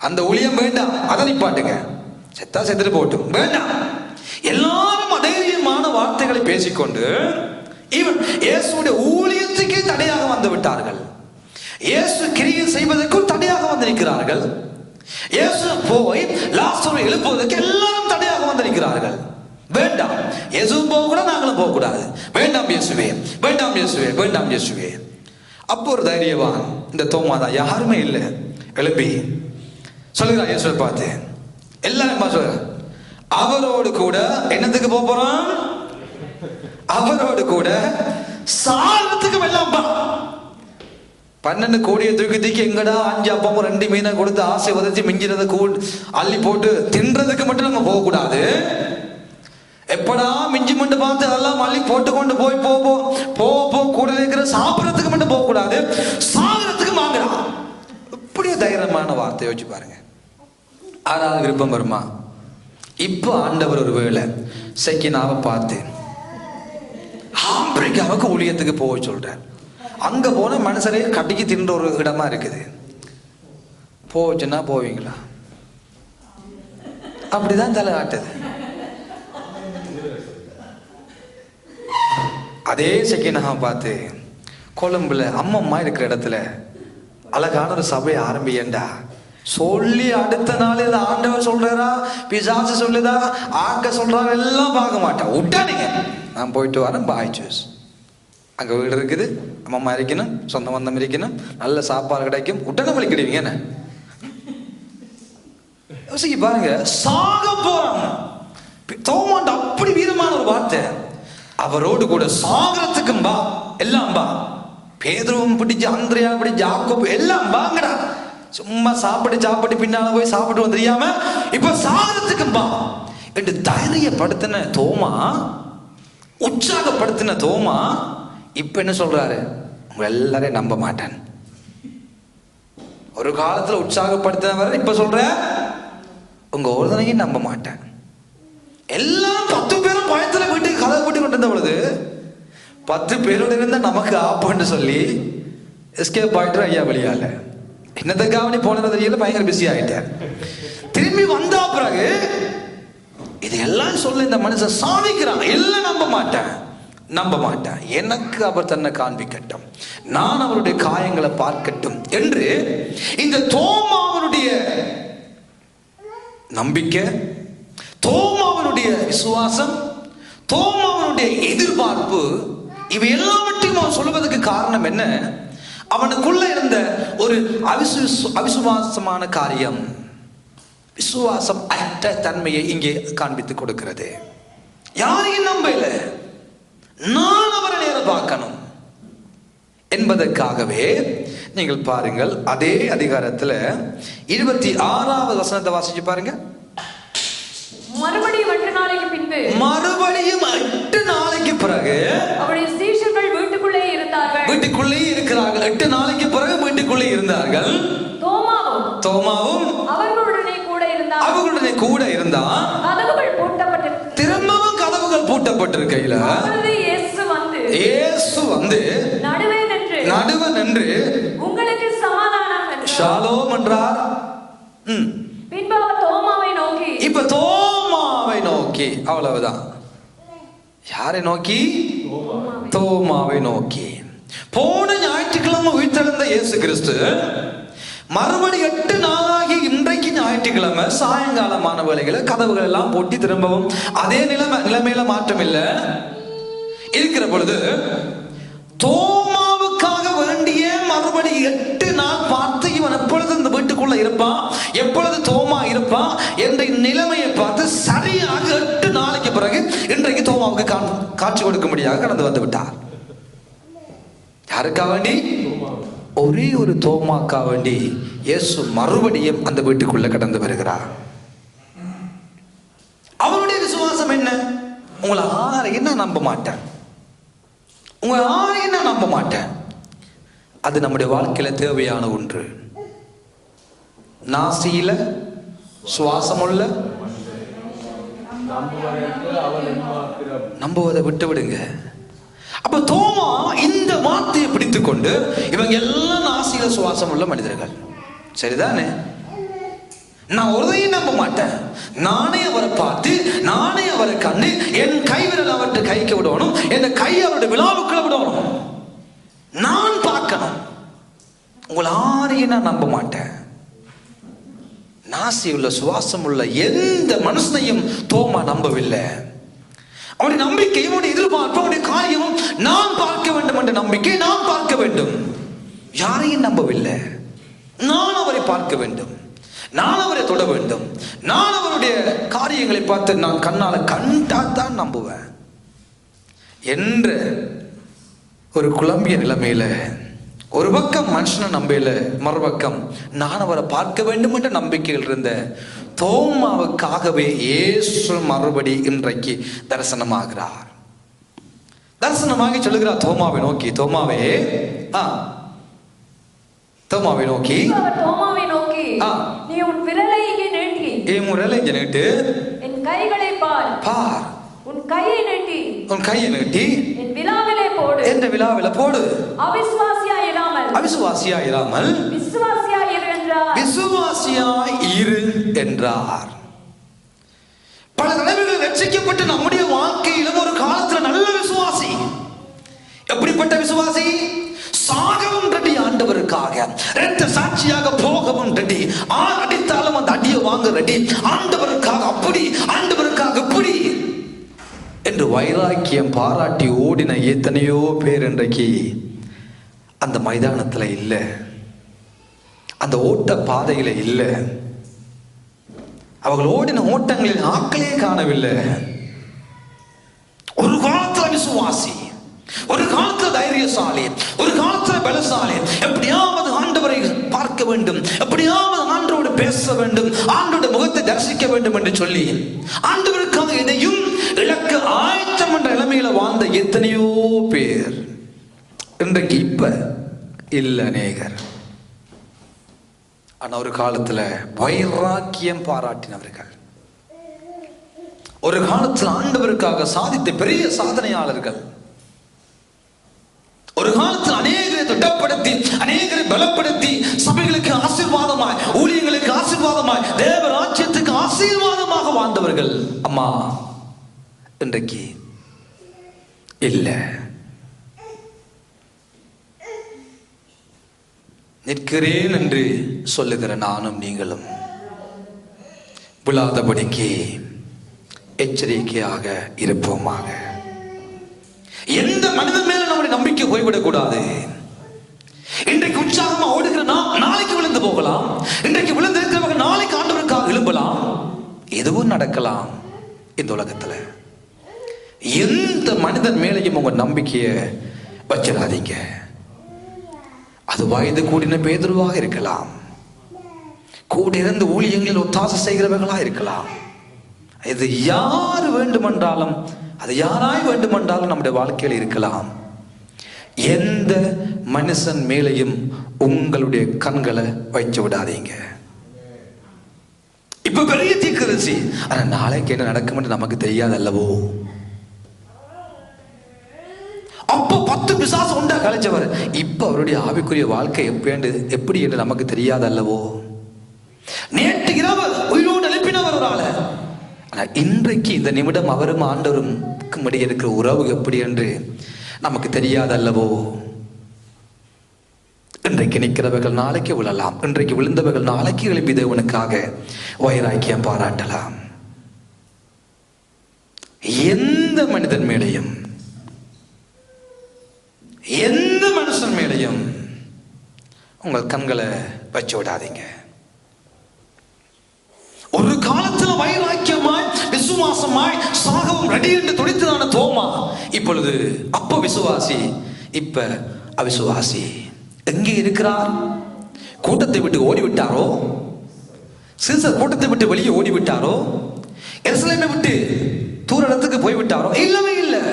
அந்த ஊழியம் வேண்டாம், அதை நிப்பாட்டுங்க, செத்தா செத்துட்டு போட்டும், வேண்டாம். எல்லாரும் அதைரியமான வார்த்தைகளை பேசிக்கொண்டு இவன் இயேசுடைய ஊழியத்துக்கே தடையாக வந்து விட்டார்கள். இயேசு கிரியை செய்வதற்கும் தடையாக வந்து நிற்கிறார்கள். இயேசு போய் லாசரை எழுப்புவதற்கு எல்லாரும் தடையாக வந்து நிற்கிறார்கள். வேண்டாம், இயேசுவும் போக கூட, நாங்களும் போக கூடாது, வேண்டாம் இயேசுவே, வேண்டாம் இயேசுவே, வேண்டாம் இயேசுவே. அப்போ ஒரு தைரியவான் இந்த தோமா தான், யாருமே இல்லை, எழுப்பி சொல்லுகிறான் இயேசுவை பார்த்து, எல்லாரும் சொல்ற, அவரோடு கூட என்னத்துக்கு போறோம், அவரோடு கூட சாலத்துக்கு வெள்ளாம்பா. 12 கோடியை தூக்கி எங்கடா 5 அப்பமும் 2 மீனை கொடுத்து ஆசை உதச்சி மிஞ்சினதை அள்ளி போட்டு தின்றதுக்கு மட்டும் நம்ம போக கூடாது. எப்படா மிஞ்சி மட்டும் பார்த்து அதெல்லாம் அள்ளி போட்டு கொண்டு போய் போ கூட இருக்கிற சாப்பிடறதுக்கு மட்டும் போக கூடாது, சாகிறதுக்கு வாங்கலாம். இப்படியே தைரியமான வார்த்தை வச்சு பாருங்க. ஆறாவது விருப்பம் வருமா? இப்ப ஆண்டவர் ஒரு வேளை செக்கினாவை பார்த்து ஆம்பிரிக்காவுக்கு ஊழியத்துக்கு போக சொல்றார். அங்க போன மனுஷரே கட்டிக்கு தின்ற ஒரு இடமா இருக்குது, போச்சுன்னா போவீங்களா? அப்படிதான் தலை ஆட்டுது. அதே செக்கினாவை பார்த்து கொழும்புல அம்மம்மா இருக்கிற இடத்துல அழகான ஒரு சபையை ஆரம்பியண்டா சொல்லி அடுத்த நாள் ஆண்டவர் சொல்றாரா, பிசாசு சொல்லுதா, ஆக்க சொல்றாரு, எல்லாம் பார்க்க மாட்டான், விட்டானீங்க, நான் போயிட்டு வரேன், பாய் சூஸ். அங்க வீடு இருக்குது, அம்மா இருக்கணும், சொந்த பந்தம் இருக்கணும், நல்ல சாப்பாடு கிடைக்கும், உடனே வலிக்கிடுவீங்க. என்ன யோசிக்க பாருங்க, சாக போறாங்க. தோமாண்ட அப்படி வீரமான ஒரு வார்த்தை, அவரோடு கூட சாகரத்துக்கும் பா, எல்லாம் பா. பேதுருவும் பிடிச்சு, அந்திரியா பிடிச்சு, யாக்கோபு எல்லாம் பாங்கடா. சும்மா சாப்பிட்டு பின்னால போய் சாப்பிட்டு வந்துறியாம இப்ப சாகரத்துக்கும் பா என்று தைரியப்படுத்தின தோமா, உற்சாகப்படுத்தின தோமா இப்ப என்ன சொல்றாரு, உங்க எல்லாரையும் நம்ப மாட்டேன். ஒரு காலத்துல உற்சாகப்படுத்தினவர் இப்ப சொல்ற, உங்க ஒருதனையும் நம்ப மாட்டேன். எல்லாம் 10 பேரும் பயத்துல வீட்டுக்கு கதை கூட்டி கொண்டு இருந்த பொழுது 10 பேரோட இருந்தா நமக்கு ஆப்புன்னு சொல்லி எஸ்கேப் ஆயிட்டு ஐயா வழியால என்னத்துக்காக நீ போனது தெரியல, பயங்கர பிஸி ஆயிட்டார். திரும்பி வந்தா பிறகு இதெல்லாம் சொல்ல இந்த மனுஷன் சாதிக்கிறான், எல்லாம் நம்ப மாட்டேன், எனக்கு அவர் தன்னை காண்பிக்கட்டும், நான் அவருடைய காயங்களை பார்க்கட்டும் என்று இந்த தோமாவனுடைய நம்பிக்கை, தோமாவனுடைய விசுவாசம், தோமாவனுடைய எதிர்பார்ப்பு, இவை எல்லாவற்றையும் அவன் சொல்வதற்கு காரணம் என்ன? அவனுக்குள்ள இருந்த ஒரு அவிசுவாசமான காரியம், விசுவாசம் அற்ற தன்மையை இங்கே காண்பித்து கொடுக்கிறது. யாரையும் நம்பல, நான் அவரை நேரம் பார்க்கணும் என்பதற்காகவே நீங்கள் பாருங்கள், அதே அதிகாரத்தில் 26வது வசனத்தை வாசிச்சு பாருங்க. மறுபடியும் 8 நாளைக்கு பின்பு, மறுபடியும் 8 நாளைக்கு பிறகு அவருடைய சீஷர்கள் வீட்டுக்குள்ளே இருந்தார்கள். வீட்டுக்குள்ளே இருக்கிறார்கள். 8 நாளைக்கு பிறகு வீட்டுக்குள்ளே இருந்தார்கள். தோமாவும் அவர்களுடனே கூட இருந்தான். கதவுகள் பூட்டப்பட்டிருந்தது. திரும்பவும் கதவுகள் பூட்டப்பட்டிருக்கையில இயேசு வந்து நடுவே நின்று உங்களுக்கு சமாதானம் என்றார். ஷாலோம் என்றார். பின்பு அவர் தோமாவை நோக்கி, இப்ப தோமாவை நோக்கி, அவ்வளவுதான். யாரை நோக்கி? தோமாவை நோக்கி. போன ஞாயிற்றுக்கிழமை உயிர்த்தெழுந்த இயேசு கிறிஸ்து மறுபடி 8 நாளாகி இன்றைக்கு ஞாயிற்றுக்கிழமை சாயங்காலமான வேளைகளை கதவுகள் எல்லாம் பூட்டி திரும்பவும் அதே நிலைமையில மாற்றம் இல்லை இருக்கிற பொழுது, தோமாவுக்காக வேண்டிய மறுபடி 8 நாள் பார்த்து இவன் எப்பொழுது இந்த வீட்டுக்குள்ள இருப்பான், எப்பொழுது தோமா இருப்பான் என்ற நிலைமையை பார்த்து சரியாக 8 நாளைக்கு பிறகு இன்றைக்கு தோமாவுக்கு காட்சி கொடுக்கும்படியாக கடந்து வந்து விட்டார். யாருக்கா வேண்டி? ஒரே ஒரு தோமாக்கா வேண்டி இயேசு மறுபடியும் அந்த வீட்டுக்குள்ள கடந்து வருகிறார். அவனுடைய விசுவாசம் என்ன? உங்களை யாரையும் நான் நம்ப மாட்டேன், உங்களை யாரையும் நான் நம்ப மாட்டேன். அது நம்முடைய வாழ்க்கையில தேவையான ஒன்று. நாசியில சுவாசமுள்ள நம்புவதை விட்டு விடுங்க. அப்ப தோமா இந்த வார்த்தையை பிடித்துக் கொண்டு, இவங்க எல்லாம் நாசியில சுவாசம் உள்ள மனிதர்கள், சரிதானே, நான் ஒருதையும் நம்ப மாட்டேன், நானே அவரை பார்த்து நானே அவரை கண்டு என் கைவிரல் அவர்கிட்ட கைக்கு விடணும், என் கை அவருடைய விழாவுக்குள்ள விடணும், நான் பார்க்கணும். உங்களை யாரையும் நான் நம்ப மாட்டேன். நாசி உள்ள சுவாசம் உள்ள எந்த மனுஷனையும் தோமா நம்பவில்லை. அவனுடைய நம்பிக்கை, அவனுடைய எதிர்பார்ப்பு, அவனுடைய காரியமும் நான் பார்க்க வேண்டும் என்ற நம்பிக்கை, நான் பார்க்க வேண்டும். யாரையும் நம்பவில்லை. நான் அவரை பார்க்க வேண்டும், நான் அவரை தொட வேண்டும், நான் அவருடைய காரியங்களை பார்த்து நான் கண்ணால கண்டாதான் நம்புவேன் என்ற ஒரு குழம்பிய நிலைமையில ஒரு பக்கம் மனுஷனை நம்பல, மறுபக்கம் நான் அவரை பார்க்க வேண்டும் என்ற நம்பிக்கையில் இருந்த தோமாவுக்காகவே இயேசு மறுபடி இன்றைக்கு தரிசனமாகிறார். தரிசனமாகி சொல்லுகிறார் தோமாவை நோக்கி, தோமாவை நோக்கி நீ உன் விரலை இங்கே நீட்டி, என் விரலை இங்கே நீட்டு, என் கைகளை பார், உன் கையை நீட்டி என் விலாவிலே போடு, என்ற விலாவில போடு, அவிசுவாசியாய் இராமல் விசுவாசியாய் இரு என்றார். பல தடவைகள் ரட்சிக்கப்பட்டு நம்முடைய வாழ்க்கையிலும் ஒரு காலத்துல நல்ல விசுவாசி. எப்படிப்பட்ட விசுவாசி? சாகவும் ரெடி ஆண்டவருக்காக, இரத்த சாட்சியாக போகவும் ரெடி, அடித்தாலும் அந்த அடியை வாங்க ரெடி, ஆண்டவருக்காக அப்படி, ஆண்டவருக்காக இப்படி என்று வைராக்கியம் பாராட்டி ஓடின எத்தனையோ பேர் இன்றைக்கு அந்த மைதானத்துல இல்லை, அந்த ஓட்ட பாதையில இல்லை. அவர்கள் ஓடின ஓட்டங்களில் ஆட்களே காணவில்லை. ஒரு காலத்துல விசுவாசி, ஒரு காலத்துல தைரியசாலி, ஒரு காலத்துல பலசாலி, எப்படியாவது ஆண்டவரை பார்க்க வேண்டும், எப்படியாவது ஆண்டவரோடு பேச வேண்டும், ஆண்டோட முகத்தை தரிசிக்க வேண்டும் என்று சொல்லி ஆண்டவருக்காக எதையும் இழக்க ஆயத்தம் என்ற நிலைமையில வாழ்ந்த எத்தனையோ பேர் இன்றைக்கு இப்ப இல்ல அநேகர். ஆனா ஒரு காலத்துல வைராக்கியம் பாராட்டினவர்கள், ஒரு காலத்தில் ஆண்டவருக்காக சாதித்த பெரிய சாதனையாளர்கள், ஒரு காலத்தில் அநேகரை திட்டப்படுத்தி, அநேகரை பலப்படுத்தி, சபைகளுக்கு ஆசீர்வாதமாய், ஊழியர்களுக்கு ஆசீர்வாதமாய், தேவ ராஜ்யத்துக்கு ஆசீர்வாதமாக வாழ்ந்தவர்கள் அம்மா இன்றைக்கு இல்ல. நிற்கிறேன் என்று சொல்லுகிற நானும் நீங்களும் விழாதபடிக்கு எச்சரிக்கையாக இருப்போமாக. எந்த மனிதன் மேல நம்முடைய நம்பிக்கை போய்விடக் கூடாது. இன்றைக்கு போகலாம். இன்றைக்கு விழுந்திருக்கிறவர்கள் நாளைக்கு ஆண்டவருக்காக எழும்பலாம். எதுவும் நடக்கலாம். இந்த உலகத்துல எந்த மனிதன் மேலையும் உங்க நம்பிக்கையை வச்சிடாதீங்க. அது வயது கூடின பேதுருவாக இருக்கலாம், கூட இருந்து ஊழியங்களில் ஒத்தாசை செய்கிறவர்களா இருக்கலாம். இது யார் வேண்டுமென்றாலும், அது யாராய் வேண்டுமென்றாலும் நம்முடைய வாழ்க்கையில் இருக்கலாம். எந்த மனுஷன் மேலையும் உங்களுடைய கண்களை வைச்சு விடாதீங்க. இப்ப பெரிய தீர்க்கதரிசி, ஆனா நாளைக்கு என்ன நடக்கும் என்று நமக்கு தெரியாது அல்லவோ. அப்போ 10 பிசாசு உண்டா கலைச்சவர், இப்ப அவருடைய ஆவிக்குரிய வாழ்க்கை எப்படி என்று நமக்கு தெரியாது அல்லவோ. நேற்று இரவு உயிரோடு எழுப்பினவர் ஒரு ஆளு, ஆனா இன்றைக்கு இந்த நிமிடம் அவரும் ஆண்டவரும் இடையே இருக்கிற உறவு எப்படி என்று நமக்கு தெரியாது அல்லவோ. இன்றைக்கு நிற்கிறவர்கள் நாளைக்கு விழலாம், இன்றைக்கு விழுந்தவர்கள் நாளைக்கு எழுப்பி தேவனுக்காக வைராக்கியம் பாராட்டலாம். எந்த மனிதன் மேலையும், எந்த மனுஷன் மேலையும் உங்கள் கண்களை வச்சு விடாதீங்க. ஒரு காலத்துல வைராக்கியமாய் விசுவாசமாய் சாகவும் ரெடி என்று துடித்ததான தோமா இப்பொழுது அப்ப விசுவாசி, இப்ப அவிசுவாசி. எங்கே இருக்கிறார்? கூட்டத்தை விட்டு ஓடிவிட்டாரோ? சீசர் கூட்டத்தை விட்டு வெளியே ஓடிவிட்டாரோ? எருசலேமை விட்டு தூர இடத்துக்கு போய்விட்டாரோ? இல்லவே இல்லை,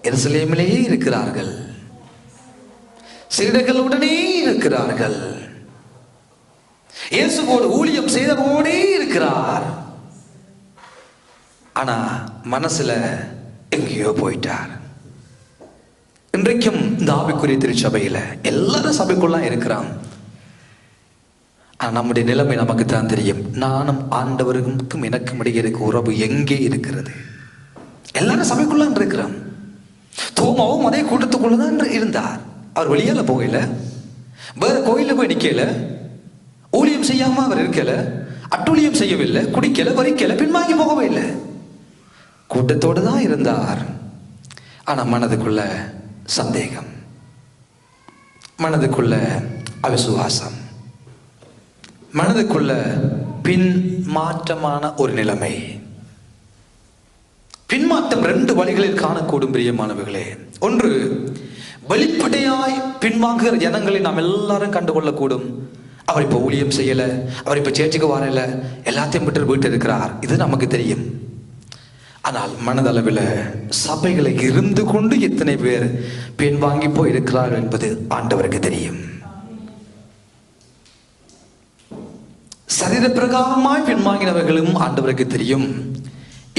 எருசலேமிலேயே இருக்கிறார்கள், சீடர்களுடனே இருக்கிறார்கள், இயேசுவோடு ஊழியம் செய்தவோடே இருக்கிறார். ஆனா மனசுல எங்கேயோ போயிட்டார். இன்றைக்கும் இந்த ஆவிக்குரிய திருச்சபையில எல்லாரும் சபைக்குள்ள இருக்கிறான். ஆனா நம்முடைய நிலைமை நமக்கு தான் தெரியும். நானும் ஆண்டவருக்கும் எனக்கும் இடையே இருக்க உறவு எங்கே இருக்கிறது? எல்லாரும் சபைக்குள்ள இருக்கிறான். தோமாவும் அதே கூட்டத்துக்குள்ளதான் இருந்தார். அவர் வெளியால போகல, வேற கோயில போய் நிக்கல, ஊழியம் செய்யாம அவர் இருக்கல, அட்டூழியம் செய்யவில்லை, குடிக்கல, வரிக்கல, பின்வாங்கி போகவே இல்லை, கூட்டத்தோடு தான் இருந்தார். ஆனா மனதுக்குள்ள சந்தேகம், மனதுக்குள்ள அவிசுவாசம், மனதுக்குள்ள பின்மாற்றமான ஒரு நிலைமை. பின்மாற்றம் 2 வழிகளில் காணக்கூடும் பிரியமானவர்களே. ஒன்று, வெளிப்படையாய் பின்வாங்குகிற ஜனங்களை நாம் எல்லாரும் கண்டுகொள்ளக்கூடும். அவர் இப்ப ஊழியம் செய்யல, அவர் இப்ப சேர்ச்சுக்கு வரல, எல்லாத்தையும் விட்டு வீட்டு இருக்கிறார், இது நமக்கு தெரியும். ஆனால் மனதளவில் சபைகளை இருந்து கொண்டு எத்தனை பேர் பின்வாங்கி போய் இருக்கிறார்கள் என்பது ஆண்டவருக்கு தெரியும். சரீர பிரகாரமாய் பின்வாங்கினவர்களும் ஆண்டவருக்கு தெரியும்.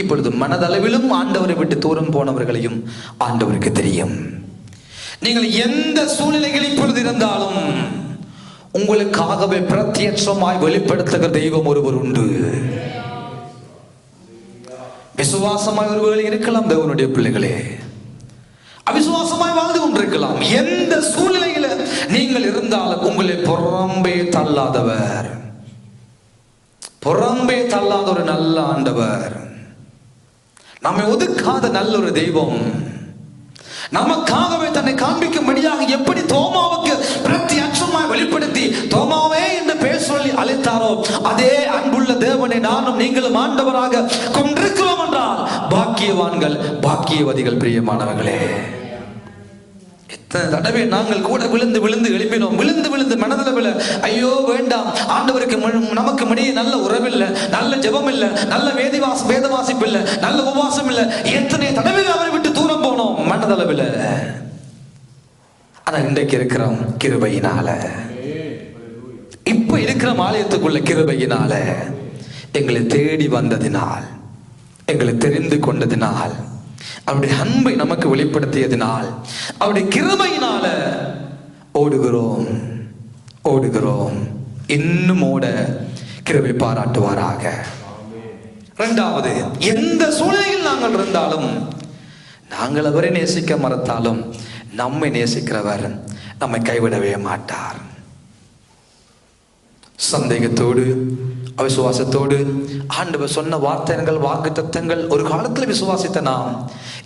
இப்பொழுது மனதளவிலும் ஆண்டவரை விட்டு தூரம் போனவர்களையும் ஆண்டவருக்கு தெரியும். நீங்கள் எந்த சூழ்நிலைகளில் இப்பொழுது இருந்தாலும் உங்களுக்காகவே பிரத்யட்சமாய் வெளிப்படுத்துகிற தெய்வம் ஒருவர் உண்டு. விசுவாசமாய் ஒருவேளை இருக்கலாம் தேவனுடைய பிள்ளைகளே, அவிசுவாசமாய் வாழ்ந்து கொண்டிருக்கலாம். எந்த சூழ்நிலையில நீங்கள் இருந்தாலும் உங்களை புறம்பே தள்ளாதவர், புறம்பே தள்ளாத ஒரு நல்ல ஆண்டவர், நம்மை ஒதுக்காத நல்ல ஒரு தெய்வம், நமக்காகவே தன்னை காண்பிக்கும்படியாக எப்படி தோமாவுக்கு பிரத்யட்சமாய் வெளிப்படுத்தி தோமாவே என்று பேர் சொல்லி அழைத்தாரோ, அதே அன்புள்ள தேவனை நானும் நீங்களும் ஆண்டவராக கொண்டிருக்கிறோம் என்றால் பாக்கியவான்கள், பாக்கியவதிகள். பிரியமானவர்களே, எத்தனை தடவை நாங்கள் கூட விழுந்து விழுந்து எழுப்பினோம், விழுந்து விழுந்து மனதளவில் ஐயோ வேண்டாம், ஆண்டவருக்கு நமக்கு இடையே நல்ல உறவில்லை, நல்ல ஜெபம் இல்லை, நல்ல வேத வாசிப்பு இல்லை, நல்ல உபவாசம் இல்லை, எத்தனை தடவை அவரை விட்டு தூரம் போனோம் மனதளவில். ஆனா இன்றைக்கு இருக்கிறோம் கிருபையினால, இப்ப இருக்கிற ஆலயத்துக்குள்ள கிருபையினால, எங்களை தேடி வந்ததினால், எங்களை தெரிந்து கொண்டதினால், அவருடைய அன்பை நமக்கு வெளிப்படுத்தியதினால், அவருடைய கிருபையினால ஓடுகிறோம் ஓடுகிறோம். இன்னும் ஓட கிருபை பாராட்டுவாராக. 2வது, எந்த சூழ்நிலையில் நாங்கள் இருந்தாலும், நாங்கள் அவரை நேசிக்க மறத்தாலும் நம்மை நேசிக்கிறவர் நம்மை கைவிடவே மாட்டார். சந்தேகத்தோடு அவிசுவாசத்தோடு ஆண்டவர் சொன்ன வார்த்தைகள், வாக்கு தத்தங்கள் ஒரு காலத்தில் விசுவாசித்த நாம்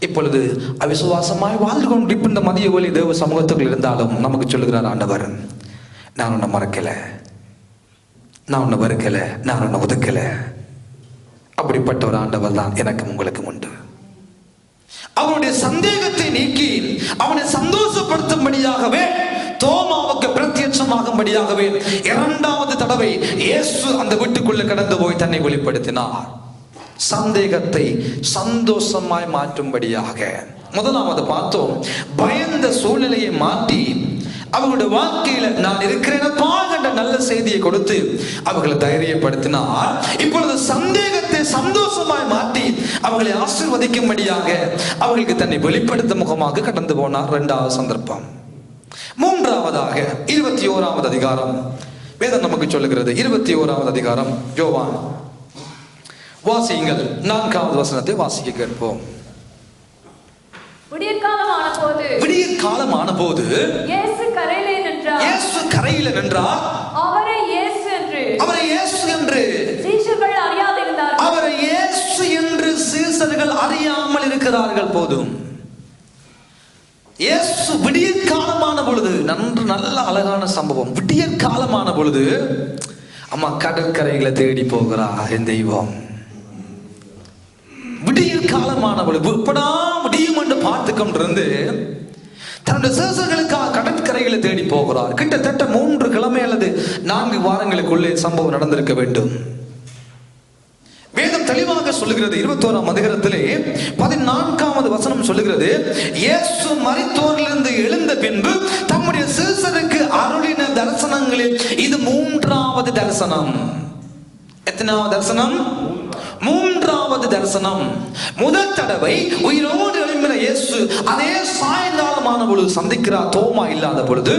இப்பொழுது அவிசுவாசமாய் வாழ்ந்து கொண்டு இந்த மதிய ஒளி தேவ சமூகத்துக்குள் இருந்தாலும் நமக்கு சொல்லுகிறார் ஆண்டவர், நான் உன்னை மறக்கல, நான் உன்னை வெறுக்கல, நான் உன்னை ஒதுக்கல. அப்படிப்பட்ட ஒரு ஆண்டவர் தான் எனக்கும் உங்களுக்கும் உண்டு. அவனுடைய சந்தேகத்தை நீக்கி அவனை சந்தோஷப்படுத்தும்படியாகவே, தோமாவுக்கு பிரத்யட்சமாகும்படியாகவே இரண்டாவது தடவை இயேசு அந்த வீட்டுக்குள்ள கடந்து போய் தன்னை வெளிப்படுத்தினார். சந்தேகத்தை சந்தோஷமாய் மாற்றும்படியாக. முதலாவது பார்த்தோம், பயந்த சூழ்நிலையை மாற்றி அவர்களுடைய வாழ்க்கையில நான் இருக்கிறேனப்பா என்ற நல்ல செய்தியை கொடுத்து அவர்களை தைரியப்படுத்தினார். இப்பொழுது சந்தேகத்தை சந்தோஷமாய் மாற்றி அவர்களை ஆசீர்வதிக்கும்படியாக அவர்களுக்கு தன்னை வெளிப்படுத்த முகமாக கடந்து போனார். இரண்டாவது சந்தர்ப்பம். மூன்றாவதாக 21வது அதிகாரம் வேதம் நமக்கு சொல்லுகிறது. 21வது அதிகாரம் யோவான், வாசியுங்கள். 4வது வசனத்தை வாசிக்க கேட்போம். விடிய காலமான போது இயேசு கரையில நின்றார். அவரை இயேசு என்று சீஷர்கள் அறியாதிருந்தார்கள். அவரை இயேசு என்று சீஷர்கள் அறியாமல் இருக்கிறார்கள். போதும். இயேசு விடிய காலமான பொழுது, நல்ல அழகான சம்பவம். விடிய காலமான பொழுது அம்மா கடற்கரைகளை தேடி போகிறார் என் தெய்வம். விடிய காலமான பொழுது எப்படா முடியும் என்று பார்த்து கொண்டிருந்து தன்னுடைய சீஷர்களுக்காக கடற்கரைகளை தேடி போகிறார். கிட்டத்தட்ட 3 கிழமை அல்லது 4 வாரங்களுக்குள்ளே சம்பவம் நடந்திருக்க வேண்டும். வேதம் தெளிவாக சொல்லுகிறது. 21ஆம் அதிகாரத்திலே 14வது வசனம் சொல்லுகிறது, இயேசு மரித்தோரிலிருந்து எழுந்த பின்பு தம்முடைய சீஷருக்கு அருளின தரிசனங்களில் இது 3வது தரிசனம். எத்தனாவது தரிசனம்? 3வது தரிசனம். முதல் தடவை உயிரோடு எழும்பின இயேசு அதே சாயங்காலமான பொழுது சந்திக்கிறார், தோமா இல்லாத பொழுது.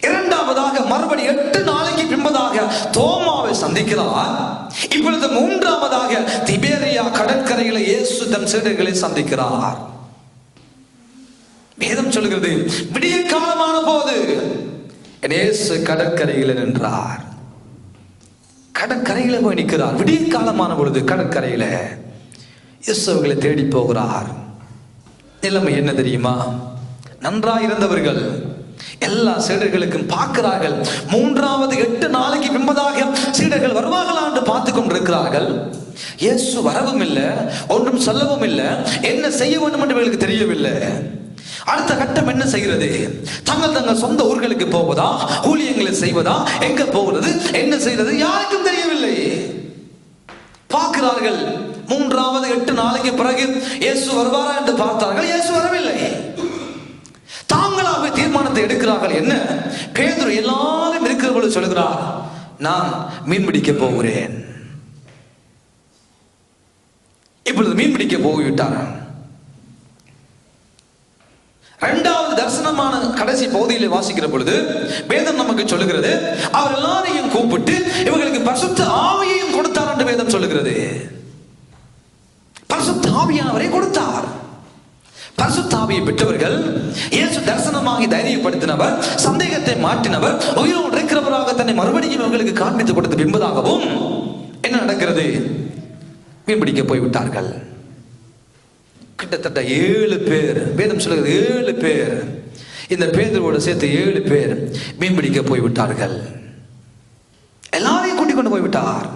இரண்டாவதாக மறுபடி 8 நாளைக்கு பின்பதாக தோமாவை சந்திக்கிறார். இப்பொழுது 3வதாக திபேரியா கடற்கரையில இயேசு தம் சீடர்களை சந்திக்கிறார். வேதம் சொல்லுகிறது, விடிய காலமான போது இயேசு கடற்கரையில் நின்றார். கடற்கரையில போய் நிற்கிறார். விடிய காலமான பொழுது கடற்கரையில இயேசுவை தேடி போகிறார். நிலைமை என்ன தெரியுமா? நன்றாய் இருந்தவர்கள் எல்லா சீடர்களுக்கும் பார்க்கிறார்கள். 3வது 8 நாளைக்கு பின்பதாக சீடர்கள் வருவார்களா என்று பார்த்து கொண்டிருக்கிறார்கள். இயேசு வரவும் இல்லை, ஒன்றும் சொல்லவும் இல்லை. என்ன செய்ய வேண்டும் என்று இவர்களுக்கு தெரியவில்லை. அடுத்த கட்டம் என்ன செய்கிறது? தங்கள் சொந்த ஊர்களுக்கு போவதா, ஊழியங்களை செய்வதா, எங்க போகிறது, என்ன செய்வது யாருக்கும் தெரியவில்லை. பார்க்கிறார்கள். 3வது 8 நாளைக்கு பிறகு இயேசு வருவாரா என்று பார்த்தார்கள். இயேசு வரவில்லை. தாங்களாக தீர்மானத்தை எடுக்கிறார்கள். என்ன? பேதுரு எல்லாரும் இருக்கிறவர்கள் சொல்லுகிறார், நான் மீன் பிடிக்க போகிறேன். இப்பொழுது மீன் பிடிக்க போய்விட்டார். 2வது தரிசனமான கடைசி பகுதியில் வாசிக்கிற பொழுது வேதம் நமக்கு சொல்லுகிறது, அவர் எல்லாரையும் கூப்பிட்டு இவர்களுக்கு பரிசுத்த ஆவியையும் கொடுத்தார் என்று வேதம் சொல்லுகிறது. பரிசுத்த ஆவியானவரை கொடுத்தார். பரிசுத்த ஆவியை பெற்றவர்கள், இயேசு தரிசனமாகி தைரியப்படுத்தினவர், சந்தேகத்தை மாற்றினவர், உயிரோடு இருக்கிறவராக தன்னை மறுபடியும் இவர்களுக்கு காண்பித்து கொடுத்த பின்பதாகவும் என்ன நடக்கிறது? மீன் பிடிக்க போய்விட்டார்கள். கிட்டத்தட்ட 7 பேர், வேதம் சொல்லுகிறது 7 பேர், இந்த பேதுருவோடு சேர்த்து 7 பேர் மீன் பிடிக்க போய்விட்டார்கள். எல்லாரையும் கூட்டிக் கொண்டு போய்விட்டார்.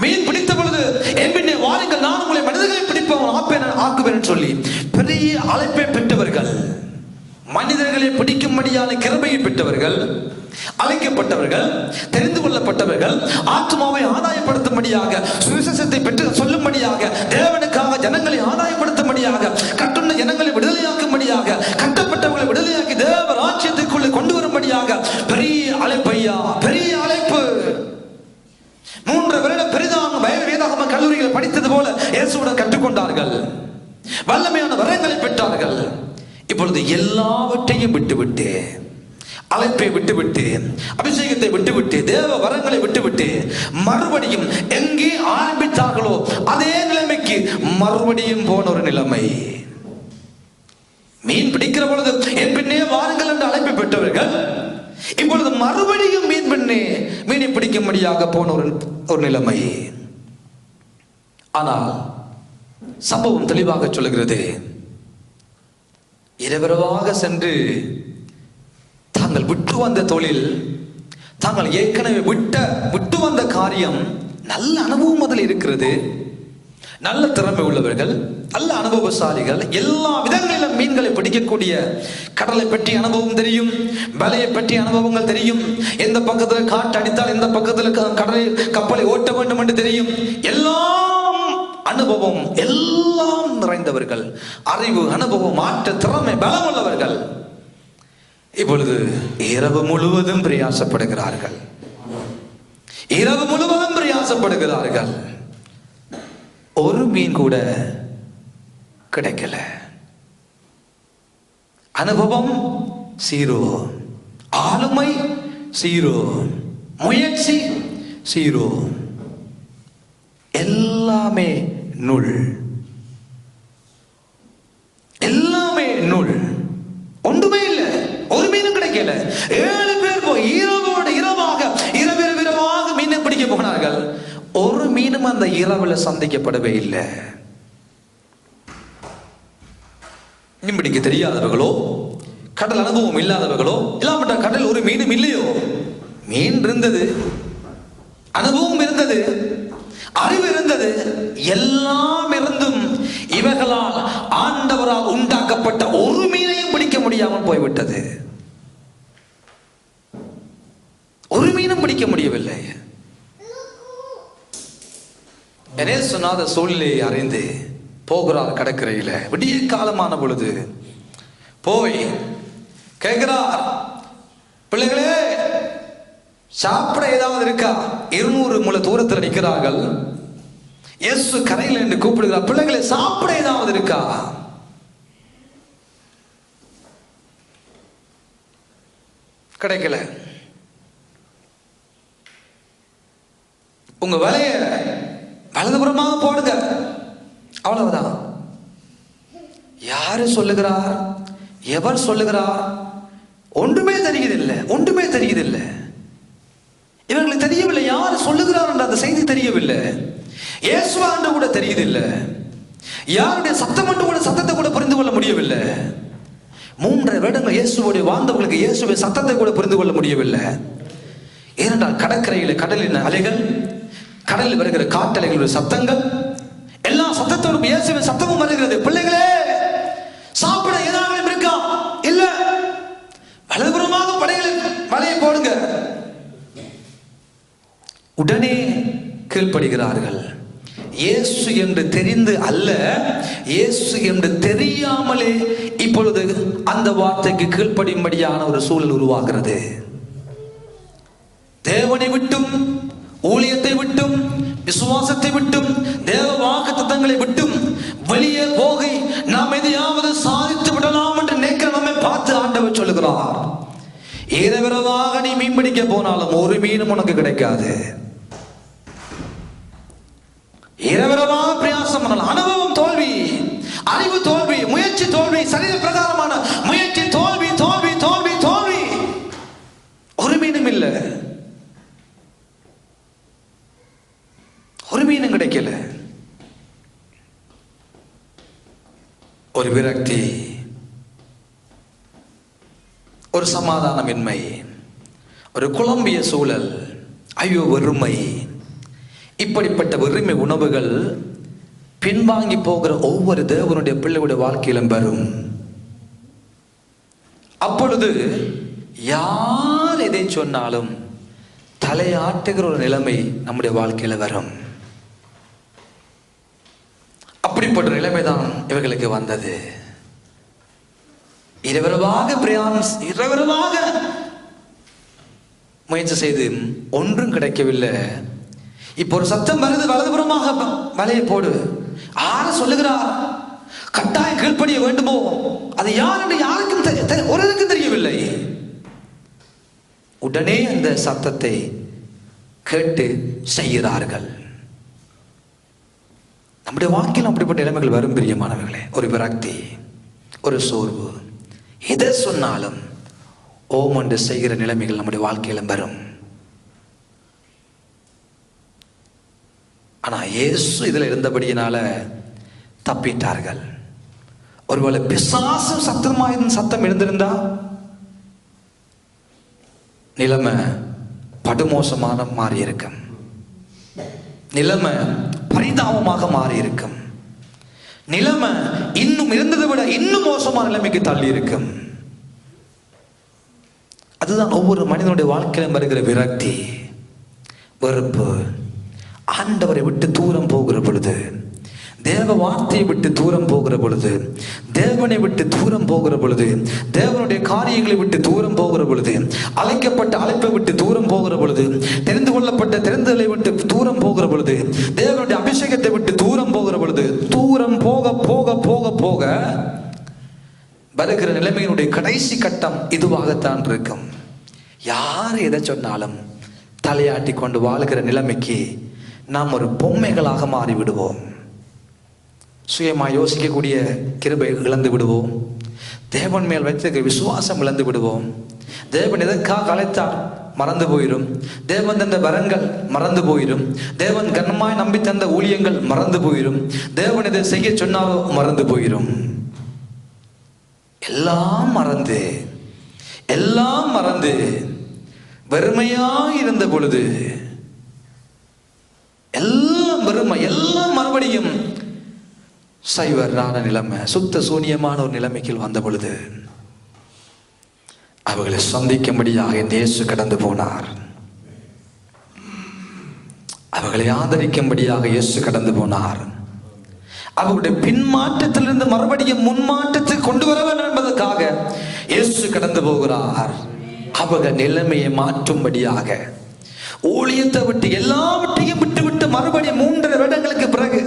மீன் பிடித்த பொழுது என் பின்னே வாருங்கள், நான் உங்களை மனிதர்களை பிடிப்பவன் ஆக்குவேன் சொல்லி பெரிய அழைப்பை பெற்றவர்கள், மனிதர்களை பிடிக்கும்படியான கிருபையை பெற்றவர்கள், அழைக்கப்பட்டவர்கள், தெரிந்து கொள்ளப்பட்டவர்கள், ஆத்மாவை ஆதாயப்படுத்தும்படியாக, சுவிசேஷத்தை பெற்று சொல்லும்படியாக, தேவனுக்காக ஜனங்களை ஆதாயப்படுத்தும்படியாக, கட்டுண்ட ஜனங்களை விடுதலையாக்கும்படியாக, கட்டப்பட்டவர்களை விடுதலையாக்கி தேவ ராஜ்யத்துக்குள்ளே கொண்டு வரும்படியாக பெரிய அழைப்பையா, பெரிய அழைப்பு. 3 வருடம் பெரிதாக வேதாகம கல்லூரிகள் படித்தது போல இயேசுவுடன் கற்றுக்கொண்டார்கள். வல்லமையான வரங்களை பெற்றார்கள். இப்பொழுது எல்லாவற்றையும் விட்டுவிட்டு, அழைப்பை விட்டுவிட்டு, அபிஷேகத்தை விட்டுவிட்டு, தேவ வரங்களை விட்டுவிட்டு மறுபடியும் எங்கே ஆரம்பித்தார்களோ அதே நிலைமைக்கு மறுபடியும் போன ஒரு நிலைமை. மீன் பிடிக்கிற பொழுது என் பின்னே வாருங்கள் என்று அழைப்பை பெற்றவர்கள் இப்பொழுது மறுபடியும் மீனை பிடிக்கும்படியாக போன ஒரு நிலைமை. ஆனால் சம்பவம் தெளிவாக சொல்லுகிறது, இரவிரவாக சென்று தாங்கள் விட்டு வந்த தொழில், தாங்கள் ஏற்கனவே விட்டு வந்த காரியம் நல்ல அனுபவம் அதில் இருக்கிறது. நல்ல திறமை உள்ளவர்கள், நல்ல அனுபவசாலிகள், எல்லா விதங்களிலும் மீன்களை பிடிக்கக்கூடிய, கடலை பற்றி அனுபவம் தெரியும், வலையை பற்றி அனுபவங்கள் தெரியும், எந்த பக்கத்தில் காற்று அடித்தால் எந்த பக்கத்தில் கப்பலை ஓட்ட வேண்டும் என்று தெரியும். எல்லாம் அனுபவம், எல்லாம் நிறைந்தவர்கள், அறிவு, அனுபவம், ஆற்ற, திறமை, பலம் உள்ளவர்கள். இப்பொழுது இரவு முழுவதும் பிரயாசப்படுகிறார்கள், இரவு முழுவதும் பிரயாசப்படுகிறார்கள். ஒரு மீன் கூட கிடைக்கல. அனுபவம் சீரோ, ஆளுமை சீரோ, முயற்சி சீரோ, எல்லாமே நுள், எல்லாமே நுள். ஒன்றுமே இல்லை, ஒரு மீனும் கிடைக்கல. 7 பேர் போய் இரவாக மீனை பிடிக்க போனார்கள். ஒரு மீனும் அந்த இரவுல சந்திக்கப்படவே இல்லை. மீன் பிடிக்க தெரியாதவர்களோ, கடல் அனுபவம் இல்லாதவர்களோ, இல்லாமட்ட கடல் ஒரு மீனும் இல்லையோ. மீன் இருந்தது, அனுபவம் இருந்தது, அறிவு இருந்தது, எல்லாம் இருந்தும் இவர்களால் ஆண்டவரால் உண்டாக்கப்பட்ட ஒரு மீனையும் பிடிக்க முடியாமல் போய்விட்டது. ஒரு மீனும் பிடிக்க முடியவில்லை. என்னே சொன்னாத சூழ்நிலையை அறிந்து போகிறார் கடற்கரையில. விடிய காலமான பொழுது போய் கேட்கிறார், பிள்ளைகளே சாப்பிட ஏதாவது இருக்கா? 200 முழ தூரத்தில் நிற்கிறார்கள். இயேசு கரையில் என்று கூப்பிடுகிறார், பிள்ளைகளே சாப்பிட ஏதாவது இருக்கா? கிடைக்கல. உங்க வலைய வலதுபுறமாக போடுங்க, அவ்வளவுதான். யாரு சொல்லுகிறார், எவர் சொல்லுகிறார்? ஒன்றுமே தெரியுதில்லை, ஒன்றுமே தெரியுதில்லை. இவர்களுக்கு தெரியவில்லை யார் சொல்லுகிறார் என்ற அந்த செய்தி தெரியவில்லை. இயேசுவா என்று கூட தெரியுதில்லை. யாருடைய சத்தம் என்று கூட சத்தத்தை கூட புரிந்து கொள்ள முடியவில்லை. 3 வருடங்கள் இயேசுவோடு வாழ்ந்தவர்களுக்கு இயேசுவை சத்தத்தை கூட புரிந்து கொள்ள முடியவில்லை. ஏனென்றால் கடற்கரையில் கடலின் அலைகள், கடலில் வருகிற காற்றலைகளுடைய சத்தங்கள், எல்லா சத்தத்தோடும் இயேசுவின் சத்தமும் வருகிறது. பிள்ளைகளே சாப்பிட ஏதாவது இருக்கா? இல்ல. வலதுபுறமாக வலையை போடுங்க. உடனே கீழ்ப்படுகிறார்கள். இயேசு என்று தெரிந்து அல்ல, இயேசு என்று தெரியாமலே இப்பொழுது அந்த வார்த்தைக்கு கீழ்ப்படியும்படியான ஒரு சூழல் உருவாகிறது. தேவனை விட்டும், ஊழியத்தை விட்டும், விசுவாசத்தை விட்டும், தேவ வாக்குத்தத்தங்களை விட்டும் வெளியே போகி நாம் எதையாவது சாதித்து விடலாம் என்று நினைக்கிற நம்மை பார்த்து ஆண்டவர் சொல்லுகிறார், இரவிரவாக நீ மீன் பிடிக்க போனாலும் ஒரு மீனும் உனக்கு கிடைக்காது. இரவிரவாக பிரயாசம் பண்ணலாம், அனுபவம் தோல்வி, அறிவு தோல்வி, முயற்சி தோல்வி, சரீர பிரகாரமான முயற்சி தோல்வி, தோல்வி, தோல்வி, தோல்வி. ஒரு மீனும் இல்லை, ஒரு மீனும் கிடைக்கல. ஒரு விரக்தி, ஒரு சமாதானமின்மை, ஒரு குழம்பிய சூழல், ஐயோ வெறுமை. இப்படிப்பட்ட வெறுமை உணவுகள் பின்வாங்கி போகிற ஒவ்வொரு தேவனுடைய பிள்ளையுடைய வாழ்க்கையிலும் வரும். அப்பொழுது யார் எதை சொன்னாலும் தலையாட்டுகிற ஒரு நிலைமை நம்முடைய வாழ்க்கையில வரும். அப்படிப்பட்ட நிலைமைதான் இவர்களுக்கு வந்தது. இரவிரவாக முயற்சி செய்து ஒன்றும் கிடைக்கவில்லை. இப்போ ஒரு சத்தம் வருது, வலதுபுறமாக வலையை போடு. யார சொல்லுகிறார்? கட்டாயம் கீழ்ப்படிய வேண்டுமோ? அது யார் என்று யாருக்கும் ஒருவருக்கும் தெரியவில்லை. உடனே அந்த சத்தத்தை கேட்டு செய்கிறார்கள். நம்முடைய வாழ்க்கையில் அப்படிப்பட்ட நிலைமைகள் வரும் பிரியமானவர்களே. ஒரு விரக்தி, ஒரு சோர்வு, எதை சொன்னாலும் ஓம் என்று செய்கிற நிலைமைகள் நம்முடைய வாழ்க்கையிலும் வரும். ஆனா இயேசு இதுல இருந்தபடியினால தப்பிட்டார்கள். ஒருவேளை பிசாசு சத்தம் இருந்திருந்தா நிலைமை படுமோசமான மாறி இருக்கும். நிலைமை பரிதாபமாக மாறி இருக்கும். நிலைமை இன்னும் இருந்ததை விட இன்னும் மோசமான நிலைமைக்கு தள்ளி இருக்கும். அதுதான் ஒவ்வொரு மனிதனுடைய வாழ்க்கையிலும் வருகிற விரக்தி, வெறுப்பு. ஆண்டவரை விட்டு தூரம் போகிற பொழுது, தேவ வார்த்தையை விட்டு தூரம் போகிற பொழுது, தேவனை விட்டு தூரம் போகிற பொழுது, தேவனுடைய காரியங்களை விட்டு தூரம் போகிற பொழுது, அழைக்கப்பட்ட அழைப்பை விட்டு தூரம் போகிற பொழுது, தெரிந்து கொள்ளப்பட்ட தெரிந்துகளை விட்டு தூரம் போகிற பொழுது, தேவனுடைய அபிஷேகத்தை விட்டு தூரம் போகிற பொழுது, தூரம் போக போக போக போக வருகிற நிலைமையினுடைய கடைசி கட்டம் இதுவாகத்தான் இருக்கும். யார் எதை சொன்னாலும் தலையாட்டி கொண்டு வாழ்கிற நிலைமைக்கு நாம் ஒரு பொம்மைகளாக மாறிவிடுவோம். சுயமாக யோசிக்கக்கூடிய கிருபை இழந்து விடுவோம். தேவன் மேல் வைத்திருக்கிற விசுவாசம் இழந்து விடுவோம். தேவன் எதற்காக அழைத்தார் மறந்து போயிடும். தேவன் தந்த வரங்கள் மறந்து போயிடும். தேவன் கனமாய் நம்பி தந்த ஊழியங்கள் மறந்து போயிடும். தேவன் எதை செய்ய சொன்னாலோ மறந்து போயிடும். எல்லாம் மறந்து வெறுமையாக இருந்த பொழுது, எல்லாம் வெறுமை, எல்லாம் மறுபடியும் சைவரான நிலைமை, சுத்த சூனியமான ஒரு நிலைமைக்கு வந்த பொழுது அவர்களை சந்திக்கும்படியாக இயேசு கடந்து போனார். அவர்களை ஆதரிக்கும்படியாக இயேசு கடந்து போனார். அவருடைய பின்மாற்றத்திலிருந்து மறுபடியும் முன்மாற்றத்துக்கு கொண்டு வர வேண்டும் என்பதற்காக இயேசு கடந்து போகிறார். அவர்கள் நிலைமையை மாற்றும்படியாக ஊழியத்தை விட்டு எல்லாவற்றையும் விட்டு மறுபடியும் 3 வருடங்களுக்கு பிறகு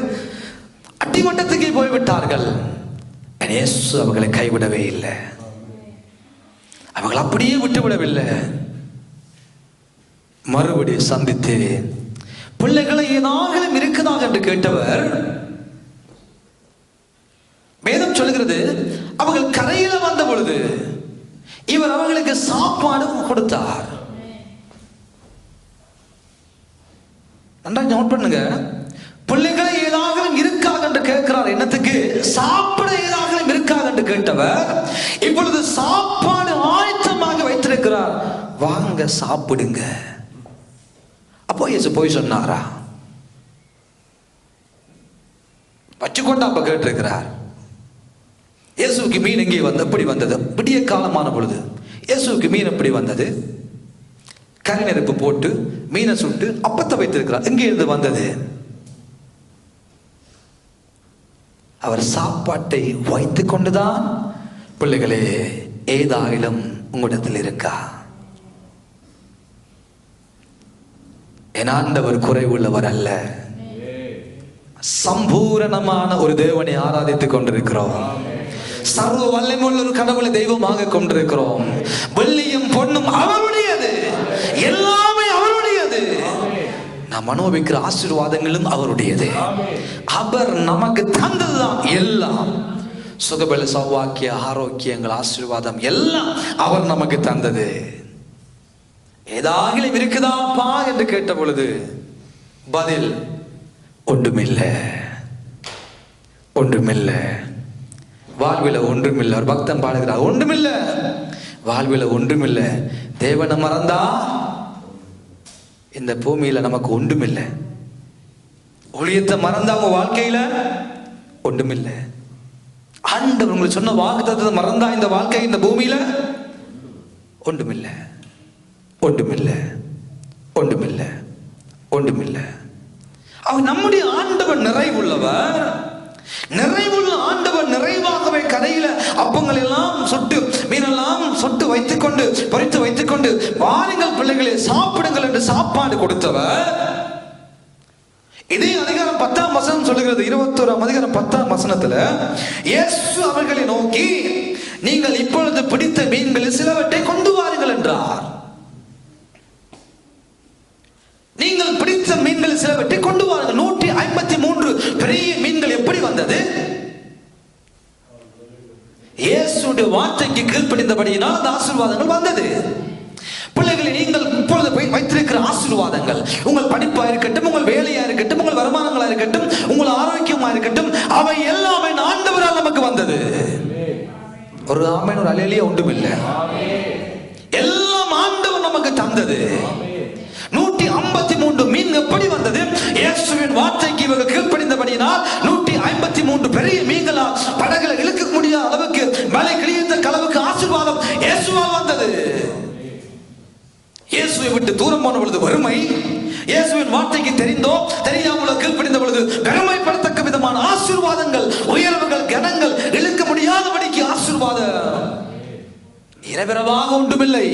அடிமட்டத்துக்கு போய்விட்டார்கள். இயேசு அவர்களை கைவிடவே இல்லை. அவர்கள் அப்படியே விட்டுவிடவில்லை. மறுபடியும் சந்தித்து பிள்ளைகளை ஏதாகலும் இருக்குதாக என்று கேட்டவர், வேதம் சொல்கிறது அவர்கள் கரையில வந்த பொழுது இவர் அவர்களுக்கு சாப்பாடு கொடுத்தார். நன்றாக நோட் பண்ணுங்க. பிள்ளைகளை ஏதாகலும் இருக்காக என்று கேட்கிறார். என்னத்துக்கு? சாப்பிட ஏதாகலும் இருக்காக என்று கேட்டவர் இப்பொழுது சாப்பாடு ஆயத்தமாக வைத்திருக்கிறார். வாங்க சாப்பிடுங்க. அப்போ இயேசு போய் சொன்னாரா? வச்சுக்கொண்டு அப்ப கேட்டிருக்கிறார். இயேசுவுக்கு மீன் எங்கே எப்படி வந்தது? விடிய காலமான பொழுது இயேசுவுக்கு மீன் எப்படி வந்தது? கரி நெருப்பு போட்டு மீனை சுட்டு அப்பத்தை வைத்திருக்கிறார். எங்கே இருந்து வந்தது? அவர் சாப்பாட்டை வைத்துக் கொண்டுதான், பிள்ளைகளே ஏதாயிலும் உங்களிடத்தில் இருக்கா? என் ஆண்டவர் குறைவுள்ளவர் அல்ல. சம்பூரணமான ஒரு தேவனை ஆராதித்துக் கொண்டிருக்கிறோம். சர்வ வல்லமையுள்ள ஒரு கடவுளை தெய்வமாக கொண்டிருக்கிறோம். வெள்ளியும் பொன்னும் அவருடையது, எல்லாமே அவருடையது. நாம் அனுபவிக்கிற ஆசீர்வாதங்களும் அவருடையது. அவர் நமக்கு தந்ததுதான் எல்லாம். சுகபல சௌவாக்கிய ஆரோக்கியங்கள் ஆசீர்வாதம் எல்லாம் அவர் நமக்கு தந்தது. ஏதாகிலும் இருக்குதாப்பா என்று கேட்ட பொழுது பதில் ஒன்றுமில்லை, ஒன்றுமில்லை. வாழ்வில ஒன்றுமில்லை. ஒரு பக்தன் பாடுகிறார், ஒன்றுமில்லை வாழ்வில ஒன்றுமில்லை. தேவனை மறந்தா இந்த பூமியில நமக்கு ஒன்றுமில்லை. ஊழியத்தை மறந்தா உங்க வாழ்க்கையில ஒன்றுமில்லை. ஆண்டவர் உங்களுக்கு சொன்ன வாக்குத்தத்தத்தை மறந்தா இந்த வாழ்க்கை இந்த பூமியில ஒன்றுமில்லை, ஒன்றுமில்லை, ஒன்றுமில்லை, ஒன்றுமில்லை. அவர் நம்முடைய ஆண்டவர் நிறைவுள்ளவர். நிறைவுள்ள ஆண்டவர் நிறைவாகவே கடையில அப்பங்கள் எல்லாம் சொட்டு மீனெல்லாம் சொட்டு வைத்துக்கொண்டு பறித்து வைத்துக்கொண்டு வாருங்கள் பிள்ளைகளை சாப்பிடுங்கள் என்று சாப்பாடு கொடுத்தவர். இதே அதிகாரம் 10ஆம் வசனம் சொல்லுகிறது. 21ஆம் அதிகாரம் 10ஆம் வசனத்துல இயேசு அவர்களை நோக்கி, நீங்கள் இப்பொழுது பிடித்த மீன்களில் சிலவற்றை கொண்டு வாருங்கள் என்றார். நீங்கள் பிடித்த மீன்களில் சிலவற்றை கொண்டு வாருங்கள். 153 பெரிய மீன்கள் எப்படி வந்தது? இயேசுடைய வார்த்தைக்கு கீழ்ப்படிந்தபடியினால் அந்த ஆசீர்வாதங்கள் வந்தது. பிள்ளைகளை, நீங்கள் இப்பொழுது வைத்திருக்கிற ஆசீர்வாதங்கள், உங்கள் படிப்பா இருக்கட்டும், உங்கள் வேலையா இருக்கட்டும், உங்கள் வருமானங்களா இருக்கட்டும், உங்கள் ஆரோக்கியமா இருக்கட்டும், அவை எல்லாமே ஆண்டவரால் நமக்கு வந்தது. ஒரு ஆமென், ஒரு அல்லேலூயா ஒன்றுமில்லை. எல்லாம் ஆண்டவர் நமக்கு தந்தது. ஆனால் 153 பெரிய மீன்களால் படகுல இழுக்க முடியாத அளவுக்கு மலை கிழியத்த அளவுக்கு ஆசீர்வாதம் இயேசுவால் வந்தது. இயேசுவை விட்டு தூரம் போன பொழுது வறுமை, இயேசுவின் வார்த்தைக்கு தெரிந்தோ தெரியாமலோ கீழ்ப்படிந்த பொழுது பெருமைப்படத்தக்க விதமான ஆசீர்வாதங்கள், உயர்வுகள், கனங்கள், இழுக்க முடியாதபடிக்கு ஆசீர்வாதம் இரவிரவாக ஒன்றுமில்லை.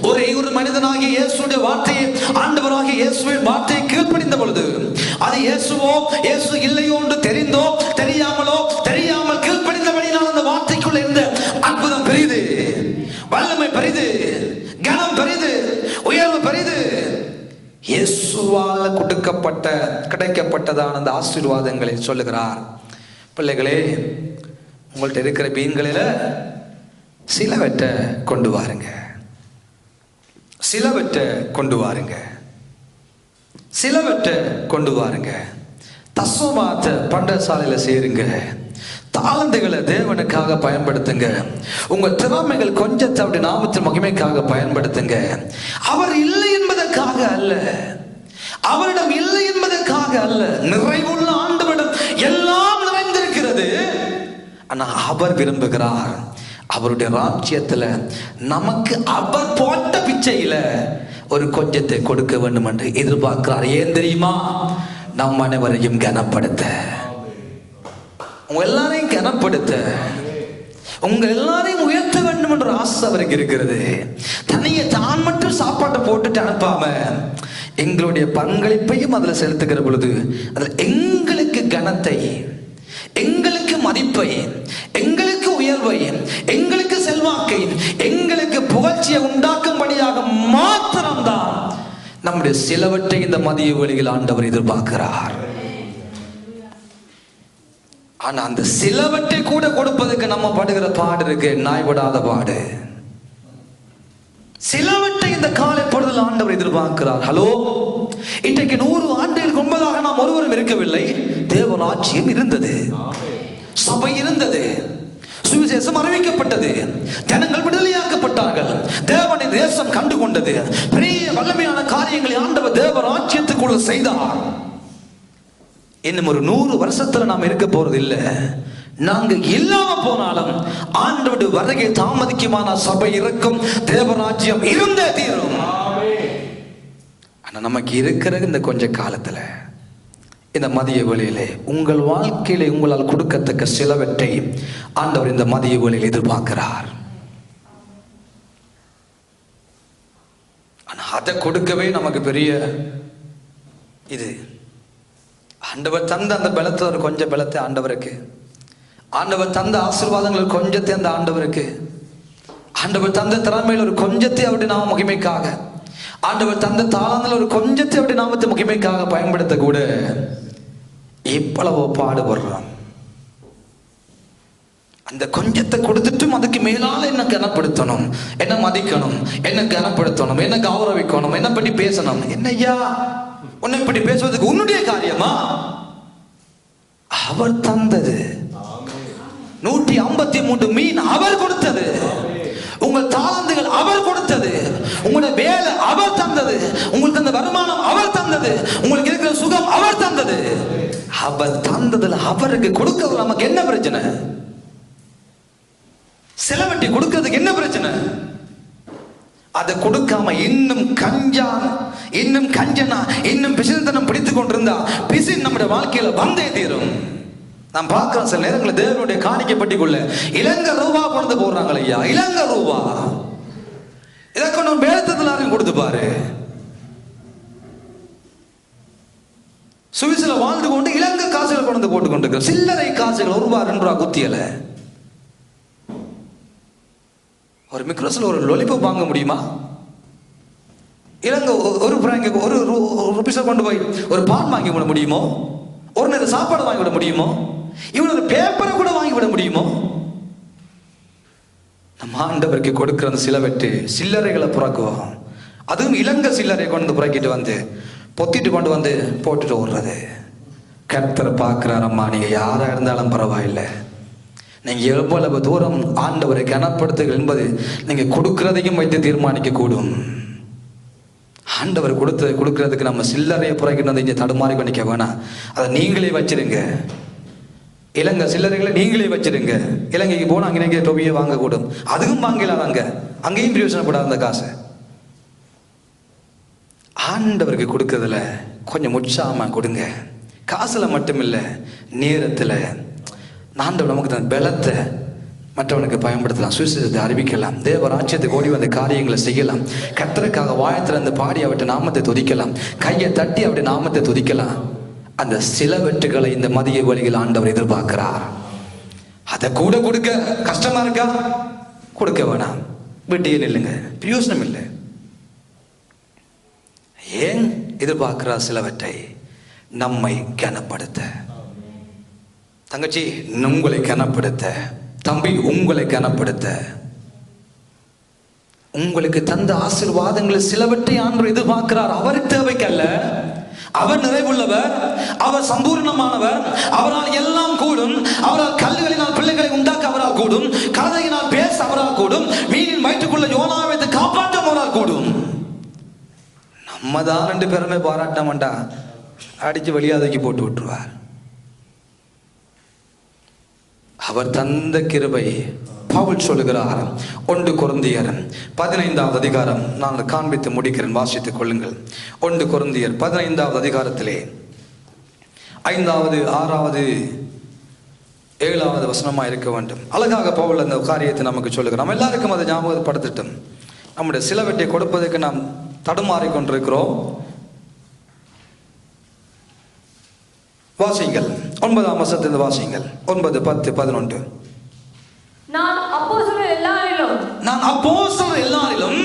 ஒரே ஒரு மனிதனாகிய இயேசுடைய வார்த்தையை, ஆண்டவராகிய இயேசுவின் வார்த்தையை கீழ்ப்படிந்த பொழுது அது இயேசுவோ இயேசு இல்லையோ என்று தெரிந்தோ தெரியாமலோ தெரியாமல் கீழ்ப்படிந்தபடினால் அந்த வார்த்தைக்குள்ள இருந்த அற்புதம் பெரிது, வல்லமை பெரிது, கனம் பெரிது, உயர்வு பெரிது. இயேசுவால் கிடைக்கப்பட்டதான அந்த ஆசீர்வாதங்களை சொல்லுகிறார். பிள்ளைகளே, உங்கள்கிட்ட இருக்கிற மீன்களில சிலவற்றை கொண்டு வாருங்க, சிலவற்றை கொண்டு வாருங்க, சிலவற்றை கொண்டு வாருங்க. தசமபாகத்தை பண்டசாலையில சேருங்க. தாளந்துகளை தேவனுக்காக பயன்படுத்துங்க. உங்க திறமைகள் கொஞ்சத்தை அப்படி நாமத்தின் மகிமைக்காக பயன்படுத்துங்க. அவர் இல்லை என்பதற்காக அல்ல, அவரிடம் இல்லை என்பதற்காக அல்ல. நிறைவுள்ள ஆண்டவரிடம் எல்லாம் நிறைந்திருக்கிறது. ஆனா அவர் விரும்புகிறார், அவருடைய ராஜ்யத்துல நமக்கு அவர் போட்ட பிச்சையில ஒரு கொஞ்சத்தை கொடுக்க வேண்டும் என்று எதிர்பார்க்கிறார். ஏன் தெரியுமா? நம் அனைவரையும் கனப்படுத்த, உங்க எல்லாரையும் கனப்படுத்த, உங்க எல்லாரையும் உயர்த்த வேண்டும் என்ற ஆசை அவருக்கு இருக்கிறது. தனியே தான் மட்டும் சாப்பாட்டை போட்டுட்டு அனுப்பாம எங்களுடைய பங்களிப்பையும் அதுல செலுத்துகிற பொழுது அதுல எங்களுக்கு கனத்தை, எங்களுக்கு மதிப்பை, எங்களுக்கு உயர்வை, எங்களுக்கு செல்வாக்கை, எங்களுக்கு புகழ்ச்சியை உண்டாக்கும்படியாக மாத்திரம்தான் நம்முடைய சிலவற்றை இந்த மதிய வேளையில் ஆண்டவர் எதிர்பார்க்கிறார். ஆனா அந்த சிலவற்றை கூட கொடுப்பதற்கு நம்ம படுகிற பாடு இருக்கு, நாய்படாத பாடு. சிலவற்றை இந்த காலை பொழுதில் ஆண்டவர் எதிர்பார்க்கிறார். ஹலோ, இன்றைக்கு 100 ஆண்டுகளுக்கு முன்பதாக நாம் ஒருவரும் இருக்கவில்லை. தேவராஜ்யம் இருந்தது, சபை இருந்தது, சுவிசேஷம் அறிவிக்கப்பட்டது, ஜனங்கள் விடுதலையாக்கப்பட்டார்கள், தேவனின் தேசம் கண்டு கொண்டது, பெரிய வல்லமையான காரியங்களை ஆண்டவர் தேவராஜ்யத்துக்குள்ள செய்தார். இன்னும் ஒரு 100 வருஷத்துல நாம் இருக்க போறது இல்லை. நாங்க இல்லாம போனாலும் ஆண்டவருடைய வருகை தாமதிக்குமான சபை இருக்கும், தேவராஜ்யம் இருந்தே தீரும். ஆனா நமக்கு இருக்கிற இந்த கொஞ்ச காலத்துல, இந்த மதிய வேளையிலே உங்கள் வாழ்க்கையில உங்களால் கொடுக்கத்தக்க சிலவற்றை ஆண்டவர் இந்த மதிய வேளையில் எதிர்பார்க்கிறார். ஆனா அதை கொடுக்கவே நமக்கு பெரிய இது. ஆண்டவர் தந்த அந்த பலத்தை, ஒரு கொஞ்சம் பலத்தை ஆண்டவருக்கு, ஆண்டவர் தந்த ஆசீர்வாதங்கள் கொஞ்சத்தை அந்த ஆண்டவருக்கு, ஆண்டவர் தந்த திறமையில் ஒரு கொஞ்சத்தை அவருடைய நாம மகிமைக்காக, ஆண்டவர் தந்த தாளங்கள் ஒரு கொஞ்சத்தை அவருடைய நாமத்தை மகிமைக்காக பயன்படுத்த கூட எவ்வளவோ பாடுபடுறோம். அந்த கொஞ்சத்தை கொடுத்துட்டும் அதுக்கு மேலால என்ன கனப்படுத்தணும், என்ன மதிக்கணும், என்ன கனப்படுத்தணும், என்ன கௌரவிக்கணும், என்ன பற்றி பேசணும். என்னையா உன்னை இப்படி பேசுவதற்கு உன்னுடைய காரியமா? அவர் தந்தது 153 மீன் அவர் கொடுத்தது, உங்கள் தாளந்துகள் அவர் கொடுத்தது, உங்களுடைய வேலை அவர் தந்தது, உங்களுக்கு அந்த வருமானம் அவர் தந்தது, உங்களுக்கு இருக்கிற சுகம் அவர் தந்தது. அவர் தந்ததுல அவருக்கு கொடுக்க நமக்கு என்ன பிரச்சனை? சிலவற்றை கொடுக்கிறதுக்கு என்ன பிரச்சனை? அதை கொடுக்காம இன்னும் கஞ்சனா இன்னும் பிசினத்தனம் பிடித்துக் கொண்டிருந்தா பிசின் நம்முடைய வாழ்க்கையில வந்தே தீரும். நாம் பார்க்கிறோம் சில நேரங்களில் தேவனுடைய காணிக்கை பட்டிக்குள்ள இலங்கை ரூபா கொண்டு போடுறாங்க ஐயா, இலங்கை ரூபா. இதை கொண்டு வேதத்தில் கொடுத்து பாரு. சுவிஸ்ல வாழ்ந்து கொண்டு இலங்கை காசுகள் கொண்டு போட்டுக் கொண்டு சில்லறை காசுகள் ₹1 2 குத்தியல. ஒரு மிக்ரோஸ்ல ஒரு லொலிபாப் வாங்க முடியுமா? இலங்கை ஒரு பிராங்கு ஒரு ருபீஸை கொண்டு போய் ஒரு பான் வாங்கி விட முடியுமோ? ஒரு நேரம் சாப்பாடு வாங்கி விட முடியுமோ? இவன் ஒரு பேப்பரை கூட வாங்கி விட முடியுமோ? நம்ம ஆண்டவருக்கு கொடுக்கிற அந்த சிலவற்று சில்லறைகளை புறக்குவோம். அதுவும் இலங்கை சில்லறை கொண்டு புறக்கிட்டு வந்து பொத்திட்டு கொண்டு வந்து போட்டுட்டு ஓடுறது. கர்த்தரை பார்க்கிறார். அம்மா, நீங்க யாரா இருந்தாலும் பரவாயில்லை, நீங்க எவ்வளவு தூரம் ஆண்டவரை கனப்படுத்துங்கள் என்பது நீங்க கொடுக்கிறதையும் வைத்து தீர்மானிக்க கூடும். ஆண்டவர் கொடுக்கறதுக்கு நம்ம சில்லறையை புறக்கிட்டு வந்து இங்கே தடுமாறி பண்ணிக்க வேணாம். அதை நீங்களே வச்சிருங்க. இலங்கை சில்லறைகளை நீங்களே வச்சிருங்க. இலங்கைக்கு போனால் அங்கே டொபியை வாங்கக்கூடும், அதுவும் வாங்கலாம். அங்கேயும் பிரயோஜனப்படாத அந்த காசை ஆண்டவருக்கு கொடுக்கறதுல கொஞ்சம் உற்சாகமா கொடுங்க. காசுல மட்டும் இல்லை, நேரத்தில் ஆண்டவர் நமக்கு தன் பலத்தை மற்றவனுக்கு பயன்படுத்தலாம், சுவிசேஷத்தை அறிவிக்கலாம், தேவராஜ்யத்துக்கு ஓடி வந்த காரியங்களை செய்யலாம், கர்த்தருக்காக வாயத்தில் அந்த பாடி அவருடைய நாமத்தை துதிக்கலாம், கையை தட்டி அவருடைய நாமத்தை துதிக்கலாம். அந்த சிலவற்றுகளை இந்த மதிய வழியில் ஆண்டவர் எதிர்பார்க்கிறார். அதை கூட கொடுக்க கஷ்டமா இருக்கா? கொடுக்க வேணாம், வீட்டையே நில்லுங்க, பிரயோசனம் இல்லை. ஏன் எதிர்பார்க்கிறார்? சிலவற்றை நம்மை கனப்படுத்த. தங்கச்சி உங்களை கனப்படுத்த, தம்பி உங்களை கனப்படுத்த, உங்களுக்கு தந்த ஆசீர்வாதங்களை சிலவற்றை ஆண்டவர் எதிர்பார்க்கிறார். அவர் தேவைக்கல்ல, அவர் நிறைவுள்ளவர், அவர் சம்பூர்ணமானவர், அவரால் எல்லாம் கூடும். அவரால் கல்லுகளினால் பிள்ளைகளை உண்டாக்க அவரால் கூடும், கழுதையினால் பேச அவரால் கூடும், மீனின் வயிற்றுக்குள்ள யோனாவை காப்பாற்ற அவரால் கூடும். நம்ம தான் 2 பேருமே பாராட்டமாண்டா அடிச்சு வெளியாதைக்கு போட்டு விட்டுருவார். அவர் தந்த கிருபை. பவுல் சொல்லுகிறார், 1 கொரிந்தியர் 15வது அதிகாரம், நான் காண்பித்து முடிக்கிறேன், வாசித்துக் கொள்ளுங்கள். 1 கொரிந்தியர் 15வது அதிகாரத்திலே 5வது 6வது 7வது வசனமா இருக்க வேண்டும். அழகாக பவுல் அந்த காரியத்தை நமக்கு சொல்லுகிறோம். நம்ம எல்லாருக்கும் அதை ஞாபகப்படுத்திட்டோம். நம்முடைய சிலவற்றை கொடுப்பதற்கு நாம் தடுமாறி கொண்டிருக்கிறோம். வாசிங்கள் 9ஆம் வசனத்திலிருந்து வாசிங்கள். 9, 10, 11. நான் அப்போஸ்தலர் எல்லாரிலும்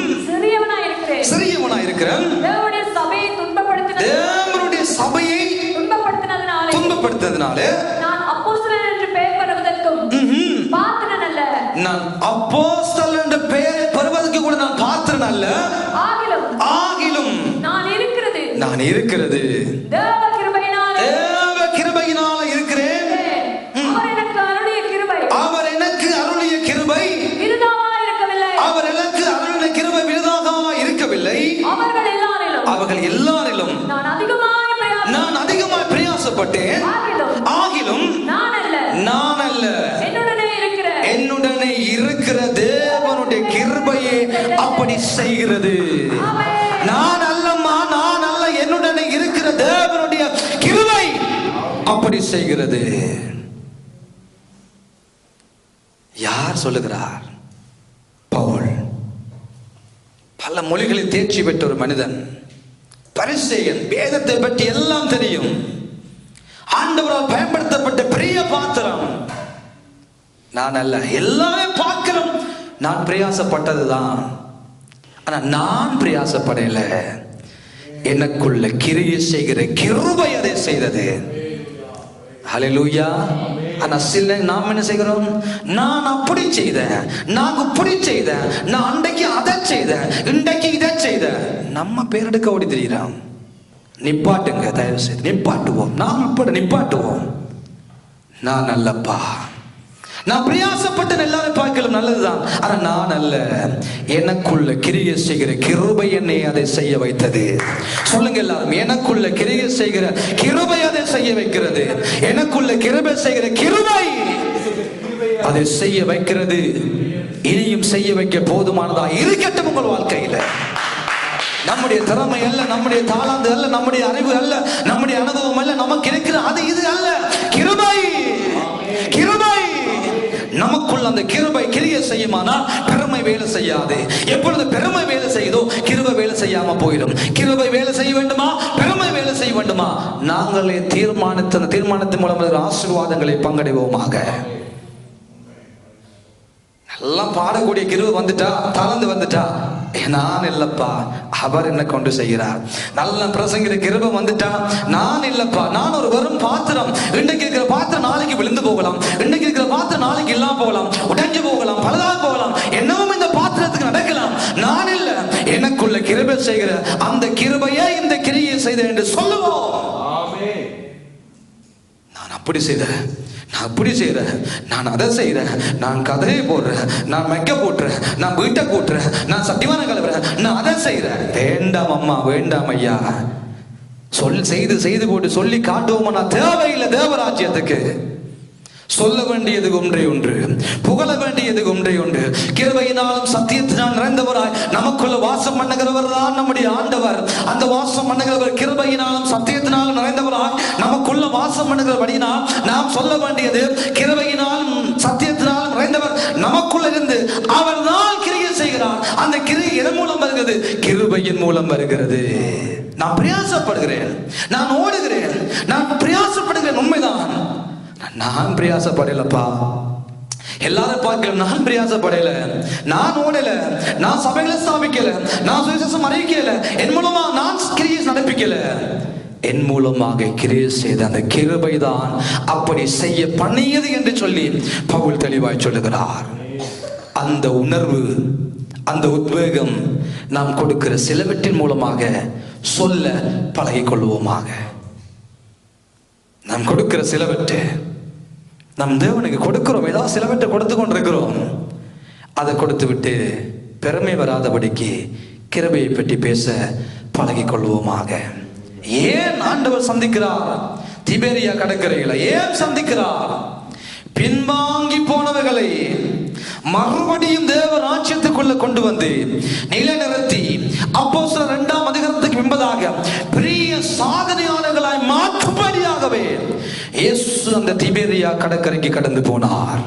சிறியவனாய் இருக்கிறேன். தேவனுடைய சபையை துன்பப்படுத்தினதினாலே நான் அப்போஸ்தலன் என்று பெயர் பெறுவதற்கும் பாத்திரன் அல்ல. நான் அப்போஸ்தலன் என்ற பெயரை பெறுவதற்கு கூட நான் பாத்திரன் அல்ல. ஆகிலும் நான் இருக்கிறது தேவ கிருபையினால இருக்கிறேன். அவர் எனக்கு அருளிய கிருபை அவர் எனக்கு அருளின கிருபை விருதாக இருக்கவில்லை. அவர்கள் எல்லாரிலும் நான் அதிகமாய் பிரயாசப்பட்டேன். ஆகிலும் நான் அல்ல, என்னுடனே இருக்கிற தேவனுடைய கிருபையே அப்படி செய்கிறது. நான் அல்லம்மா, நான் அல்ல, என்னுடனே இருக்கிற தேவனுடைய கிருபை அப்படி செய்கிறது. யார் சொல்லுகிறார்? பவுல். பல மொழிகளில் தேர்ச்சி பெற்ற ஒரு மனிதன், பரிசேயன், வேதத்தை பற்றி எல்லாம் தெரியும், ஆண்டவரால் பயன்படுத்தப்பட்ட பெரிய பாத்திரம். நான் அல்ல, எல்லாமே பார்க்கிறோம், நான் பிரயாசப்பட்டதுதான். ஆனா நான் பிரயாசப்படல, எனக்குள்ள கிரியை செய்கிற கிருபை அதை செய்தது. ஹல்லேலூயா. ஆனா சில நாம் என்ன செய்கிறோம்? நான் அப்படி செய்தேன், நான் இப்படி செய்தேன், நான் அன்றைக்கு அதை செய்தேன், இன்றைக்கு இதை செய்தேன். நம்ம பேரெடுக்க ஓடி தெரிகிறோம். நிப்பாட்டுங்க, தயவு செய்து நிப்பாட்டுவோம். நாம் இப்படி நிப்பாட்டுவோம். நான் அல்லப்பா, நான் பிரயாசப்பட்டு எல்லாரும் பார்க்கலாம், நல்லதுதான். ஆனா நான் அல்ல, எனக்குள்ள கிரியை செய்கிற கிருபை என்னை அதை செய்ய வைத்தது. சொல்லுங்க எல்லாரும், எனக்குள்ள கிரியை செய்கிற கிருபை அதை செய்ய வைக்கிறது. எனக்குள்ள கிருபை செய்கிற கிருபை அதை செய்ய வைக்கிறது. இனியும் செய்ய வைக்க போதுமானதா இருக்கட்டும் உங்கள் வாழ்க்கையில. நம்முடைய திறமை அல்ல, நம்முடைய தாளந்து அல்ல, நம்முடைய அறிவு அல்ல, நம்முடைய அனுபவம் அல்ல, நமக்கு இருக்கிற அது இது அல்ல, கிருபை. கிருபை நமக்குள்ள அந்த கிருபை கிரியை செய்யுமானால் பெருமை வேலை செய்யாது. எப்பொழுது பெருமை வேலை செய்யுதோ கிருபை வேலை செய்யாம போயிடும். கிருபை வேலை செய்ய வேண்டுமா, பெருமை வேலை செய்ய வேண்டுமா? நாங்களே தீர்மானத்தின் மூலம் ஆசீர்வாதங்களை பங்கடைவோமாக. எல்லாம் பாடக்கூடிய கிருபை வந்துட்டா, தளர்ந்து வந்துட்டா, நான் இல்லப்பா, அவர் என்ன கொண்டு செய்கிறார். நல்ல பிரசங்கிற கிருபை வந்துட்டா, நான் இல்லப்பா, நான் ஒரு வெறும் பாத்திரம். இன்றைக்கு இருக்கிற பாத்திரம் நாளைக்கு விழுந்து போகலாம், இன்றைக்கு இருக்கிற பாத்திரம் நாளைக்கு இல்லாம போகலாம், உடைஞ்சு போகலாம், பலதாக போகலாம், என்னவும் இந்த பாத்திரத்துக்கு நடக்கலாம். நான் இல்ல, எனக்குள்ள கிருபை செய்கிற அந்த கிருபையே இந்த கிரியை செய்த என்று சொல்லுவோம். நான் அப்படி செய்த, நான் அப்படி செய்கிறேன், நான் அதை செய்கிறேன், நான் கதையை போடுறேன், நான் மெக்க போட்டுறேன், நான் வீட்டை கூட்டுறேன், நான் சத்தியமான கலவுறேன், நான் அதை செய்கிறேன். வேண்டாம் அம்மா, வேண்டாம் ஐயா. செய்து போட்டு சொல்லி காட்டுவோமா? நான் தேவையில்லை தேவராஜ்யத்துக்கு. சொல்ல வேண்டியது ஒன்றே ஒன்று, புகழ வேண்டியது ஒன்றே ஒன்று. கிருபையினாலும் சத்தியத்தினால் நிறைந்தவராய் நமக்குள்ள வாசம் பண்ணுகிறவர் தான் நம்முடைய ஆண்டவர். அந்த வாசம் பண்ணுகிறவர் கிருபையினாலும் சத்தியத்தினாலும் நிறைந்தவராய் நமக்குள்ள வாசம் பண்ணுகிறபடினால் நாம் சொல்ல வேண்டியது, கிருபையினாலும் சத்தியத்தினாலும் நிறைந்தவர் நமக்குள்ள இருந்து அவர் தான் கிரியை செய்கிறார். அந்த கிரியை எதன் மூலம் வருகிறது? கிருபையின் மூலம் வருகிறது. நான் பிரயாசப்படுகிறேன், நான் ஓடுகிறேன், நான் பிரயாசப்படுகிறேன், உண்மைதான். நான் பிரயாசப்படலப்பா, எல்லாரும் பார்க்கல, நான் பிரயாசப்படல, நான் ஓடல, நான் சபைகளை ஸ்தாபிக்கல, நான் சுவிசேஷம் அறிவிக்கல, என் மூலமா நான் கிரியை நடப்பிக்கல. என் மூலமாக கிரியை செய்த அந்த கிருபை தான் அப்படி செய்ய பண்ணியது என்று சொல்லி பவுல் தெளிவாய் சொல்லுகிறார். அந்த உணர்வு, அந்த உத்வேகம் நாம் கொடுக்கிற சிலவற்றின் மூலமாக சொல்ல பழகிக் கொள்வோமாக. நாம் கொடுக்கிற சிலவற்றை நம் தேவனுக்கு கொடுக்கிறோம், ஏதாவது சிலவற்றை கொடுத்து கொண்டிருக்கிறோம். அதை கொடுத்து விட்டு பெருமை வராதபடிக்கு கிருபையை பற்றி பேச பழகிக் கொள்வோமாக. ஏன் ஆண்டவர் சந்திக்கிறார்? திபேரியா கடற்கரையில் ஏன் சந்திக்கிறார்? பின்வாங்கி போனவர்களை மறுபடியும் தேவ ராஜ்யத்துக்குள்ள கொண்டு வந்து நிலைநிறுத்தி அப்போஸ்தலர் 2ஆம் அதிகாரத்துக்கு முன்பதாக பெரிய சாதனையாளர்களாய் மாற்றும்படியாகவே இயேசு அந்த திபேரியா கடற்கரைக்கு கடந்து போனார்.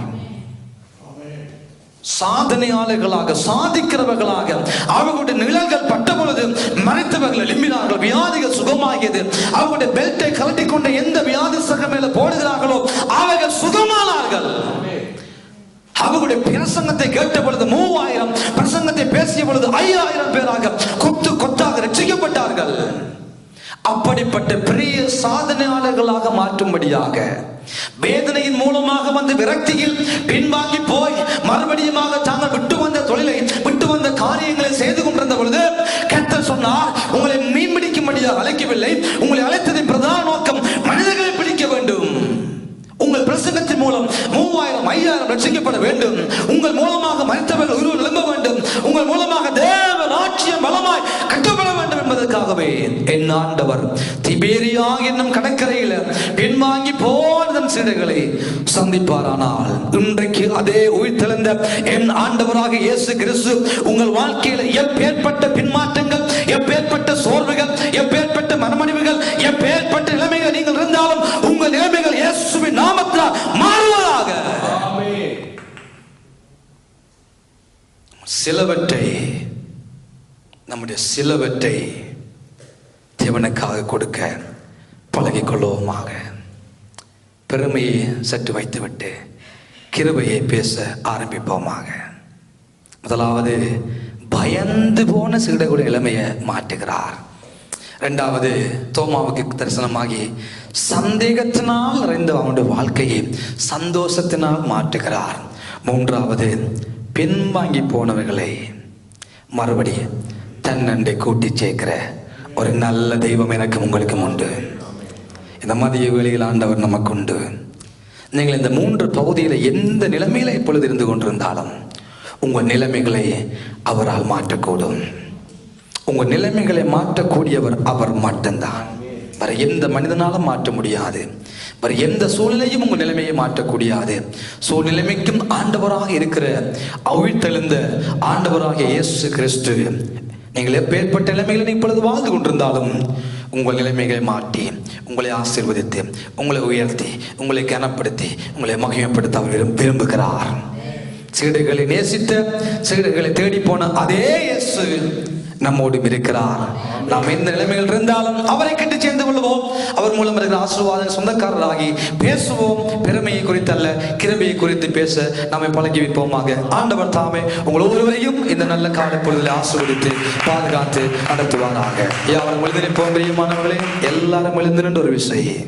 சாதனையாளர்களாக, சாதிக்கிறவர்களாக, அவர்களுடைய நிழல்கள் பட்ட பொழுது மறைத்தவர்கள் எழும்பினார்கள், வியாதிகள் சுகமாகியது. அவர்களுடைய பெல்ட்டை கழட்டி கொண்ட எந்த வியாதி சக மேல போடுகிறார்களோ அவர்கள் சுகமானார்கள். அவர்களுடைய பிரசங்கத்தை கேட்ட பொழுது 3000, பிரசங்கத்தை பேசிய பொழுது 5000 பேராக கொத்து கொத்தாக ரட்சிக்கப்பட்டார்கள். அப்படிப்பட்ட பெரிய சாதனையாளர்களாக மாற்றும்படியாக வேதனையின் மூலமாக வந்து விரக்தியில் பின்வாங்கி போய் மறுபடியும் தாங்கள் விட்டு வந்த தொழிலை, விட்டு வந்த காரியங்களை செய்து கொண்டிருந்த பொழுது கர்த்தர் சொன்னார், உங்களை மீன் பிடிக்கும்படியாக அழைக்கவில்லை, உங்களை அழைத்ததின் பிரதான நோக்கம் மனிதர்களை பிடிக்க வேண்டும். உங்கள் பிரசங்கத்தின் மூலம் 3000, 5000 ரட்சிக்கப்பட வேண்டும். உங்கள் மூலமாக மரித்தவர்கள் உருவம் எழும்ப வேண்டும். உங்கள் மூலமாக தேவ ராஜ்யம் பலமாய் கட்டப்பட வேண்டும் என்பதற்காகவே என் ஆண்டவர் திபேரியா என்னும் கடற்கரையில் பின்வாங்கி போன சீடர்களை சந்திப்பாரானால், இன்றைக்கு அதே உயிர்த்தெழுந்த என் ஆண்டவராக இயேசு கிறிஸ்து உங்கள் வாழ்க்கையில் எப்பேற்பட்ட பின்மாற்றங்கள், எப்பேற்பட்ட சோர்வுகள், எப்பேற்பட்ட மனமணிவுகள், எப்பேற்பட்ட நிலைமைகள் நீங்கள் இருந்தாலும் உங்கள் நிலைமைகள் இயேசுவின் நாமத்தினால் மாறுவதாக. நம்முடைய சிலவற்றை தேவனுக்காக கொடுக்க பழகிக் கொள்வோமாக. பெருமையை சற்று வைத்துவிட்டு கிருபையை பேச ஆரம்பிப்போமாக. முதலாவது, பயந்து போன சீடர்களுடைய நிலைமையை மாற்றுகிறார். இரண்டாவது, தோமாவுக்கு தரிசனமாகி சந்தேகத்தினால் நிறைந்த அவனுடைய வாழ்க்கையை சந்தோஷத்தினால் மாற்றுகிறார். மூன்றாவது, பின்வாங்கி போனவர்களை மறுபடி தன்னண்டை கூட்டி சேர்க்கிற ஒரு நல்ல தெய்வம் எனக்கும் உங்களுக்கும் உண்டு. இந்த மதிய வேளையில் ஆண்டவர் நமக்கு உண்டு. நீங்கள் இந்த 3 பகுதியில் எந்த நிலைமையில இப்பொழுது இருந்து கொண்டிருந்தாலும் உங்கள் நிலைமைகளை அவரால் மாற்றக்கூடும். உங்கள் நிலைமைகளை மாற்றக்கூடியவர் அவர் மட்டும்தான். வேற எந்த மனிதனாலும் மாற்ற முடியாது. வேற எந்த சூழ்நிலையும் உங்கள் நிலைமையை மாற்றக்கூடியாது. சூழ்நிலைமைக்கும் ஆண்டவராக இருக்கிற அவிழ்த்தெழுந்த ஆண்டவராக இயேசு கிறிஸ்து, நீங்கள் எப்பேற்பட்ட நிலைமைகளை இப்பொழுது வாழ்ந்து கொண்டிருந்தாலும் உங்கள் நிலைமைகளை மாற்றி உங்களை ஆசீர்வதித்து உங்களை உயர்த்தி உங்களை கனப்படுத்தி உங்களை மகிமைப்படுத்த அவர் விரும்புகிறார். சீடர்களை நேசித்த, சீடர்களை தேடி போன அதே இயேசு நம்மோடு இருக்கிறார். நாம் எந்த நிலைமையில் இருந்தாலும் அவரை கட்டி சேர்ந்து கொள்வோம். அவர் மூலம் இருக்கிற ஆசீர்வாத சொந்தக்காரராகி பேசுவோம். பெருமையை குறித்து அல்ல, கிருபையை குறித்து பேச நம்மை பழகி வைப்போமாக. ஆண்டவர் தாமே உங்கள் ஒவ்வொருவரையும் இந்த நல்ல கால பொழுதில் ஆசீர்வதித்து பாதுகாத்து நடத்துவாராக. யாரும் எழுந்திருப்போம். பிரியமானவர்களே, எல்லாரும் எழுந்து நின்று ஒரு விஷயம்